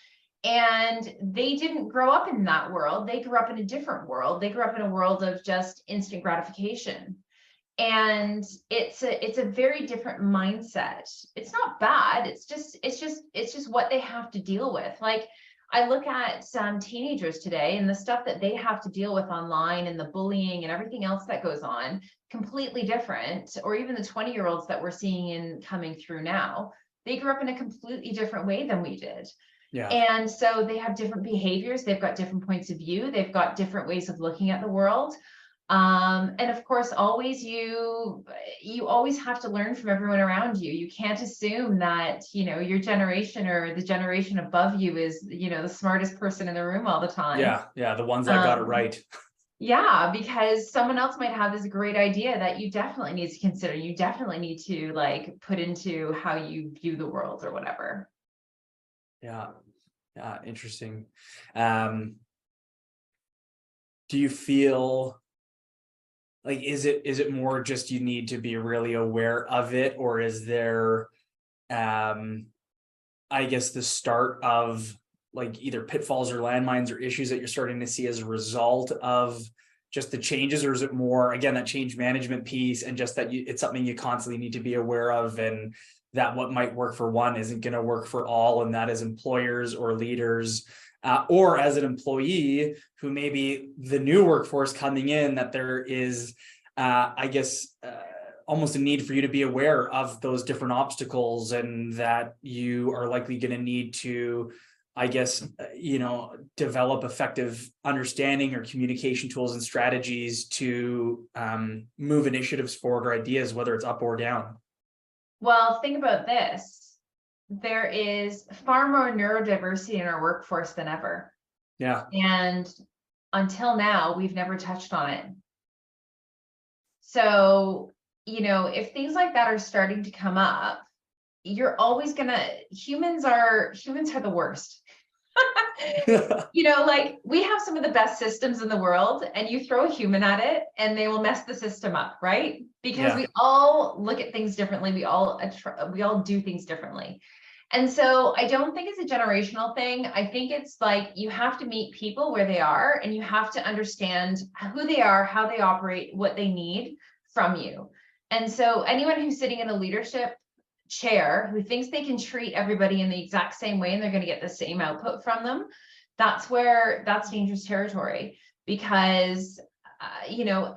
And they didn't grow up in that world. They grew up in a different world. They grew up in a world of just instant gratification. And it's a very different mindset. It's not bad. It's just what they have to deal with. Like, I look at some teenagers today and the stuff that they have to deal with online and the bullying and everything else that goes on, completely different. Or even the 20-year-olds that we're seeing in coming through now, they grew up in a completely different way than we did. Yeah, And so they have different behaviors, they've got different points of view, they've got different ways of looking at the world. And of course, always you always have to learn from everyone around you. You can't assume that, your generation or the generation above you is, the smartest person in the room all the time. yeah, the ones that got it Um, right. yeah, because someone else might have this great idea that you definitely need to consider. You definitely need to like put into how you view the world or whatever. Yeah, yeah, interesting. Do you feel like, is it more just you need to be really aware of it, or is there I guess the start of like either pitfalls or landmines or issues that you're starting to see as a result of just the changes, or is it more, again, that change management piece and just that it's something you constantly need to be aware of, and that what might work for one isn't going to work for all, and that as employers or leaders, or as an employee who may be the new workforce coming in, that there is, almost a need for you to be aware of those different obstacles, and that you are likely going to need to, develop effective understanding or communication tools and strategies to move initiatives forward or ideas, whether it's up or down. Well, think about this. There is far more neurodiversity in our workforce than ever. Yeah. And until now, we've never touched on it. So, if things like that are starting to come up, you're always humans are the worst. Like, we have some of the best systems in the world, and you throw a human at it and they will mess the system up, right? Because we all look at things differently. We all do things differently. And so I don't think it's a generational thing. I think it's like, you have to meet people where they are, and you have to understand who they are, how they operate, what they need from you. And so anyone who's sitting in a leadership chair who thinks they can treat everybody in the exact same way and they're going to get the same output from them, that's dangerous territory, because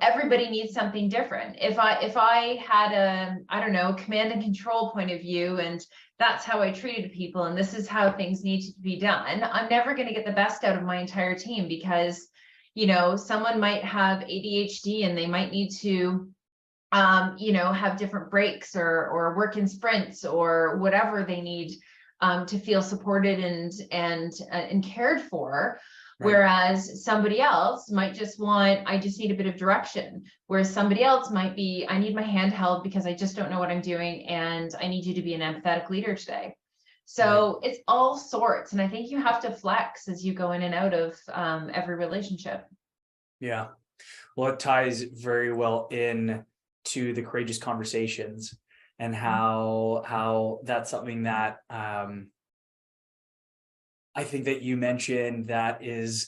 everybody needs something different. If I had a command and control point of view, and that's how I treated people, and this is how things need to be done, I'm never going to get the best out of my entire team, because someone might have ADHD and they might need to have different breaks or work in sprints or whatever they need to feel supported and cared for. Right. Whereas somebody else might just I just need a bit of direction. Whereas somebody else might be, I need my hand held because I just don't know what I'm doing, and I need you to be an empathetic leader today. So It's all sorts. And I think you have to flex as you go in and out of every relationship. Yeah. Well, it ties very well in to the courageous conversations, and how that's something that I think that you mentioned that is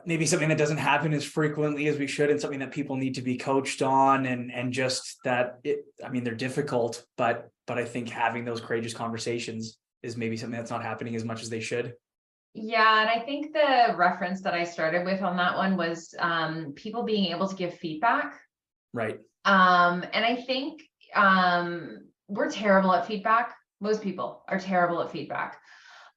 maybe something that doesn't happen as frequently as we should, and something that people need to be coached on, and just that they're difficult, but I think having those courageous conversations is maybe something that's not happening as much as they should. Yeah, and I think the reference that I started with on that one was people being able to give feedback. Right. And I think we're terrible at feedback. Most people are terrible at feedback.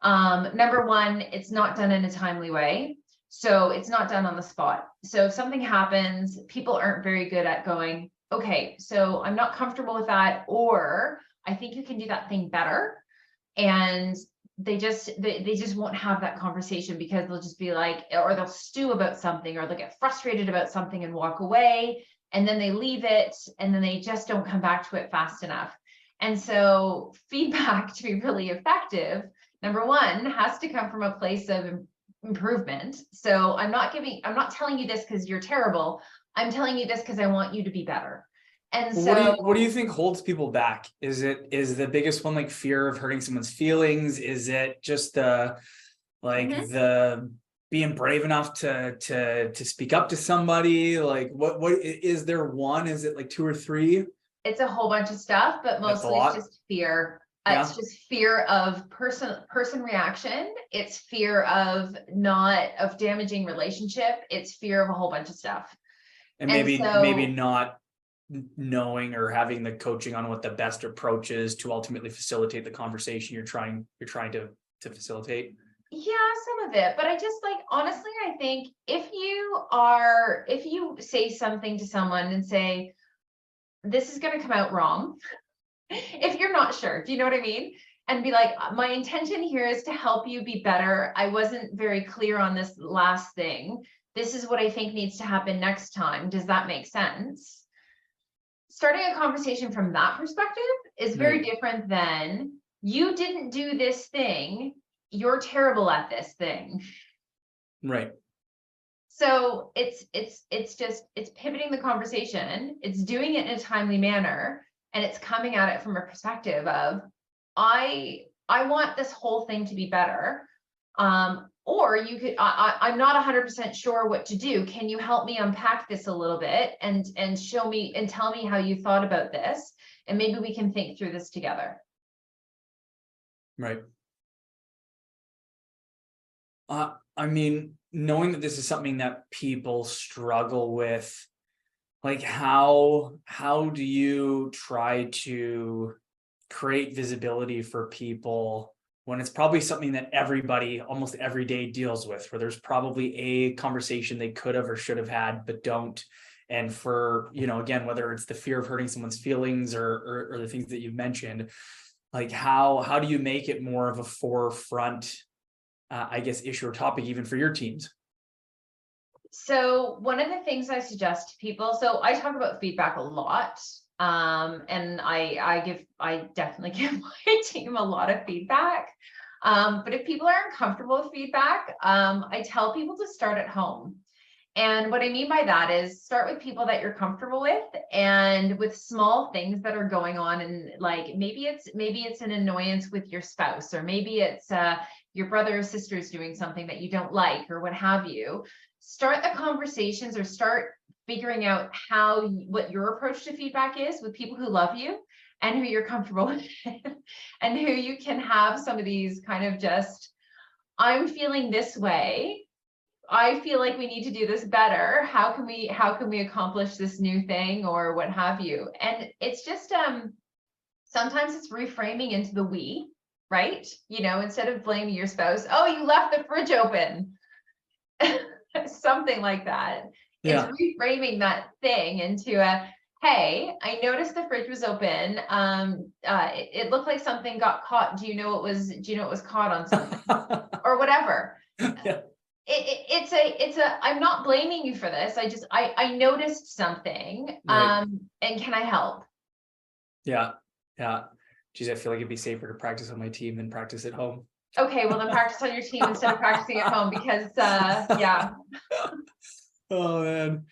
Number one, it's not done in a timely way. So it's not done on the spot. So if something happens, people aren't very good at going, okay, so I'm not comfortable with that, or I think you can do that thing better. And they just won't have that conversation, because they'll just be like, or they'll stew about something, or they'll get frustrated about something and walk away, and then they leave it, and then they just don't come back to it fast enough. And so feedback, to be really effective, number one, has to come from a place of improvement. So I'm not telling you this because you're terrible. I'm telling you this because I want you to be better. And so what do you think holds people back? Is the biggest one like fear of hurting someone's feelings? Is it just the being brave enough to speak up to somebody? Like what is there one? Is it like two or three? It's a whole bunch of stuff, but mostly it's just fear. It's just fear of person reaction. It's fear of damaging relationship. It's fear of a whole bunch of stuff. And maybe not knowing or having the coaching on what the best approach is to ultimately facilitate the conversation you're trying to facilitate. Yeah, some of it, but I just honestly, I think if you say something to someone and say, this is going to come out wrong, if you're not sure, do you know what I mean? And be like, my intention here is to help you be better. I wasn't very clear on this last thing. This is what I think needs to happen next time. Does that make sense? Starting a conversation from that perspective is very different than, you didn't do this thing, you're terrible at this thing. Right. So it's pivoting the conversation, it's doing it in a timely manner, and it's coming at it from a perspective of, I want this whole thing to be better. Or you could, I'm not 100% sure what to do. Can you help me unpack this a little bit and show me and tell me how you thought about this? And maybe we can think through this together. Right. I mean, knowing that this is something that people struggle with, like how do you try to create visibility for people when it's probably something that everybody almost every day deals with, where there's probably a conversation they could have or should have had but don't? And for, you know, again, whether it's the fear of hurting someone's feelings or the things that you've mentioned, like how do you make it more of a forefront, I guess, issue or topic even for your teams? So one of the things I suggest to people, so I talk about feedback a lot. And I definitely give my team a lot of feedback. But if people are uncomfortable with feedback, I tell people to start at home. And what I mean by that is start with people that you're comfortable with and with small things that are going on. And like, maybe it's an annoyance with your spouse, or maybe it's your brother or sister is doing something that you don't like, or what have you. Start the conversations or start figuring out what your approach to feedback is with people who love you and who you're comfortable with and who you can have some of these kind of just, I'm feeling this way. I feel like we need to do this better. How can we accomplish this new thing, or what have you? And it's just, sometimes it's reframing into the we, right? You know, instead of blaming your spouse, oh, you left the fridge open, something like that. Yeah. It's reframing that thing into a, hey, I noticed the fridge was open. It looked like something got caught. Do you know it was caught on something or whatever? Yeah. It's a, I'm not blaming you for this. I noticed something. Right. And can I help? Yeah. Yeah. Geez, I feel like it'd be safer to practice on my team than practice at home. Okay, well then practice on your team instead of practicing at home, because yeah. Oh man.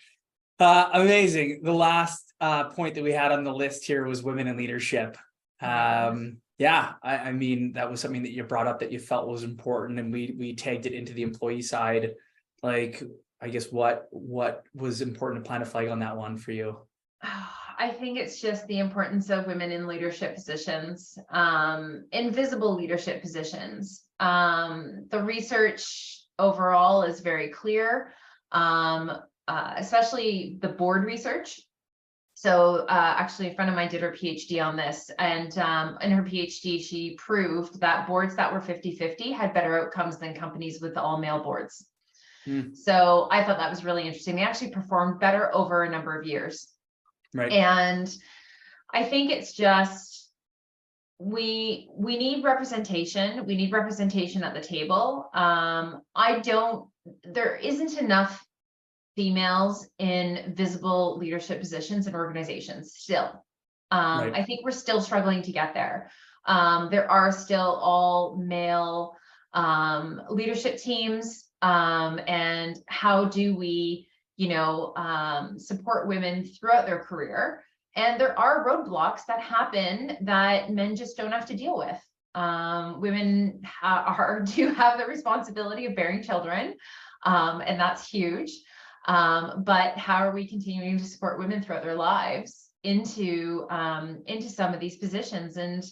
Amazing. The last point that we had on the list here was women in leadership. Yeah, I mean, that was something that you brought up that you felt was important, and we tagged it into the employee side. Like, I guess what was important to plant a flag on that one for you? I think it's just the importance of women in leadership positions, invisible leadership positions. The research overall is very clear, especially the board research. So actually, a friend of mine did her PhD on this, and in her PhD, she proved that boards that were 50-50 had better outcomes than companies with all male boards. So I thought that was really interesting. They actually performed better over a number of years. Right. And I think it's just, we need representation. We need representation at the table. There isn't enough females in visible leadership positions in organizations still. Right. I think we're still struggling to get there. There are still all male leadership teams. And how do we, support women throughout their career? And there are roadblocks that happen that men just don't have to deal with. Women do have the responsibility of bearing children, and that's huge. But how are we continuing to support women throughout their lives into some of these positions, and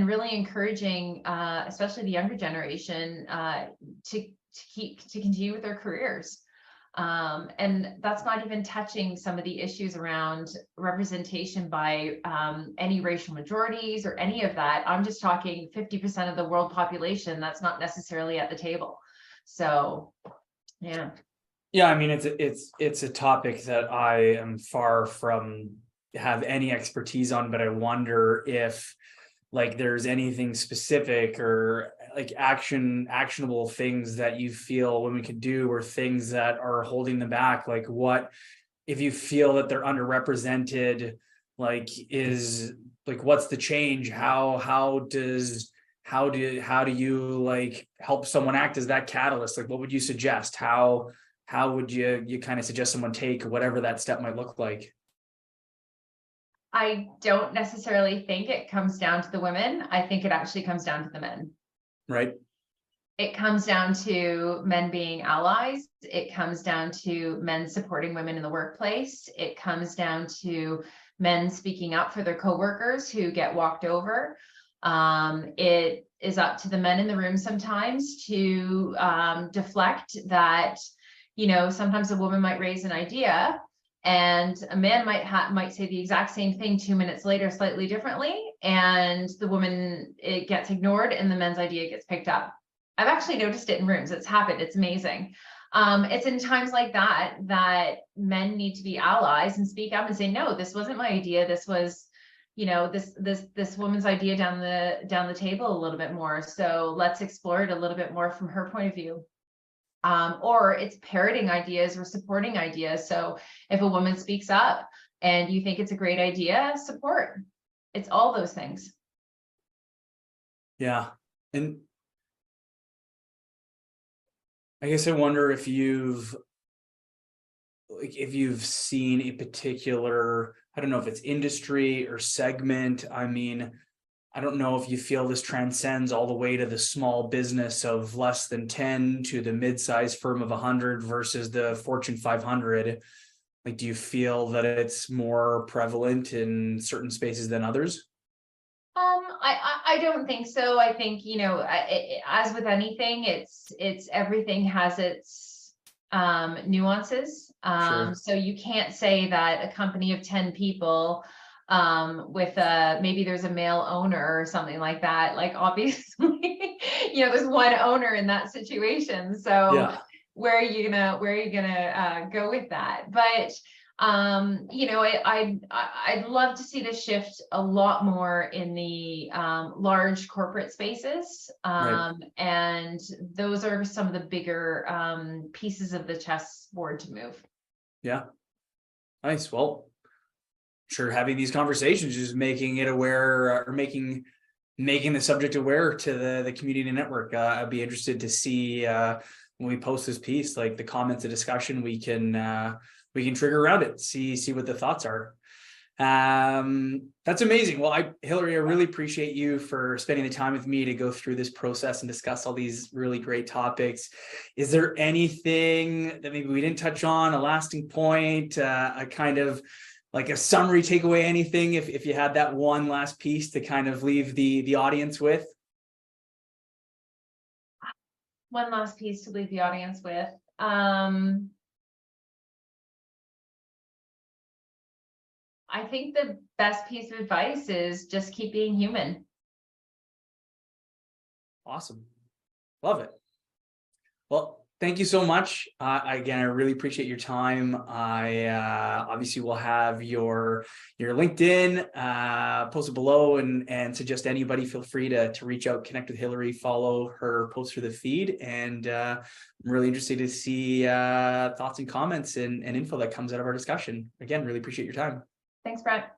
really encouraging, especially the younger generation, to continue with their careers. And that's not even touching some of the issues around representation by any racial majorities or any of that. I'm just talking 50% of the world population that's not necessarily at the table. So, yeah. Yeah, I mean, it's a topic that I am far from have any expertise on, but I wonder if like there's anything specific or like actionable things that you feel women could do, or things that are holding them back. Like, what if you feel that they're underrepresented, like what's the change? How do you like help someone act as that catalyst? Like, what would you suggest? How would you kind of suggest someone take whatever that step might look like? I don't necessarily think it comes down to the women. I think it actually comes down to the men. Right. It comes down to men being allies. It comes down to men supporting women in the workplace. It comes down to men speaking up for their coworkers who get walked over. It is up to the men in the room sometimes to deflect that, sometimes a woman might raise an idea and a man might say the exact same thing 2 minutes later, slightly differently, and it gets ignored and the men's idea gets picked up. I've actually noticed it in rooms. It's happened. It's amazing. It's in times like that men need to be allies and speak up and say, no, this wasn't my idea. This was, this woman's idea down the table a little bit more. So let's explore it a little bit more from her point of view. Or it's parroting ideas or supporting ideas. So if a woman speaks up and you think it's a great idea, support. It's all those things. Yeah. And I guess I wonder if you've seen a particular, I don't know if it's industry or segment. I mean, I don't know if you feel this transcends all the way to the small business of less than 10 to the mid-sized firm of 100 versus the Fortune 500. Like, do you feel that it's more prevalent in certain spaces than others? I don't think so. I think, as with anything, it's everything has its nuances. Sure. So you can't say that a company of 10 people with maybe there's a male owner or something like that. Like, obviously, there's one owner in that situation. So Yeah. where are you gonna go with that? But I'd love to see this shift a lot more in the large corporate spaces. Right. And those are some of the bigger pieces of the chessboard to move. Yeah. Nice. Well, sure. Having these conversations, just making it aware or making the subject aware to the community network. I'd be interested to see when we post this piece, like the comments, the discussion, we can trigger around it, see what the thoughts are. That's amazing. Well, Hilary, I really appreciate you for spending the time with me to go through this process and discuss all these really great topics. Is there anything that maybe we didn't touch on, a lasting point, a kind of like a summary takeaway, anything, if you had that one last piece to kind of leave the audience with? One last piece to leave the audience with. I think the best piece of advice is just keep being human. Awesome. Love it. Well, thank you so much. Again, I really appreciate your time. I obviously will have your LinkedIn posted below, and suggest anybody feel free to reach out, connect with Hilary, follow her posts through the feed. And I'm really interested to see thoughts and comments and info that comes out of our discussion. Again, really appreciate your time. Thanks, Brett.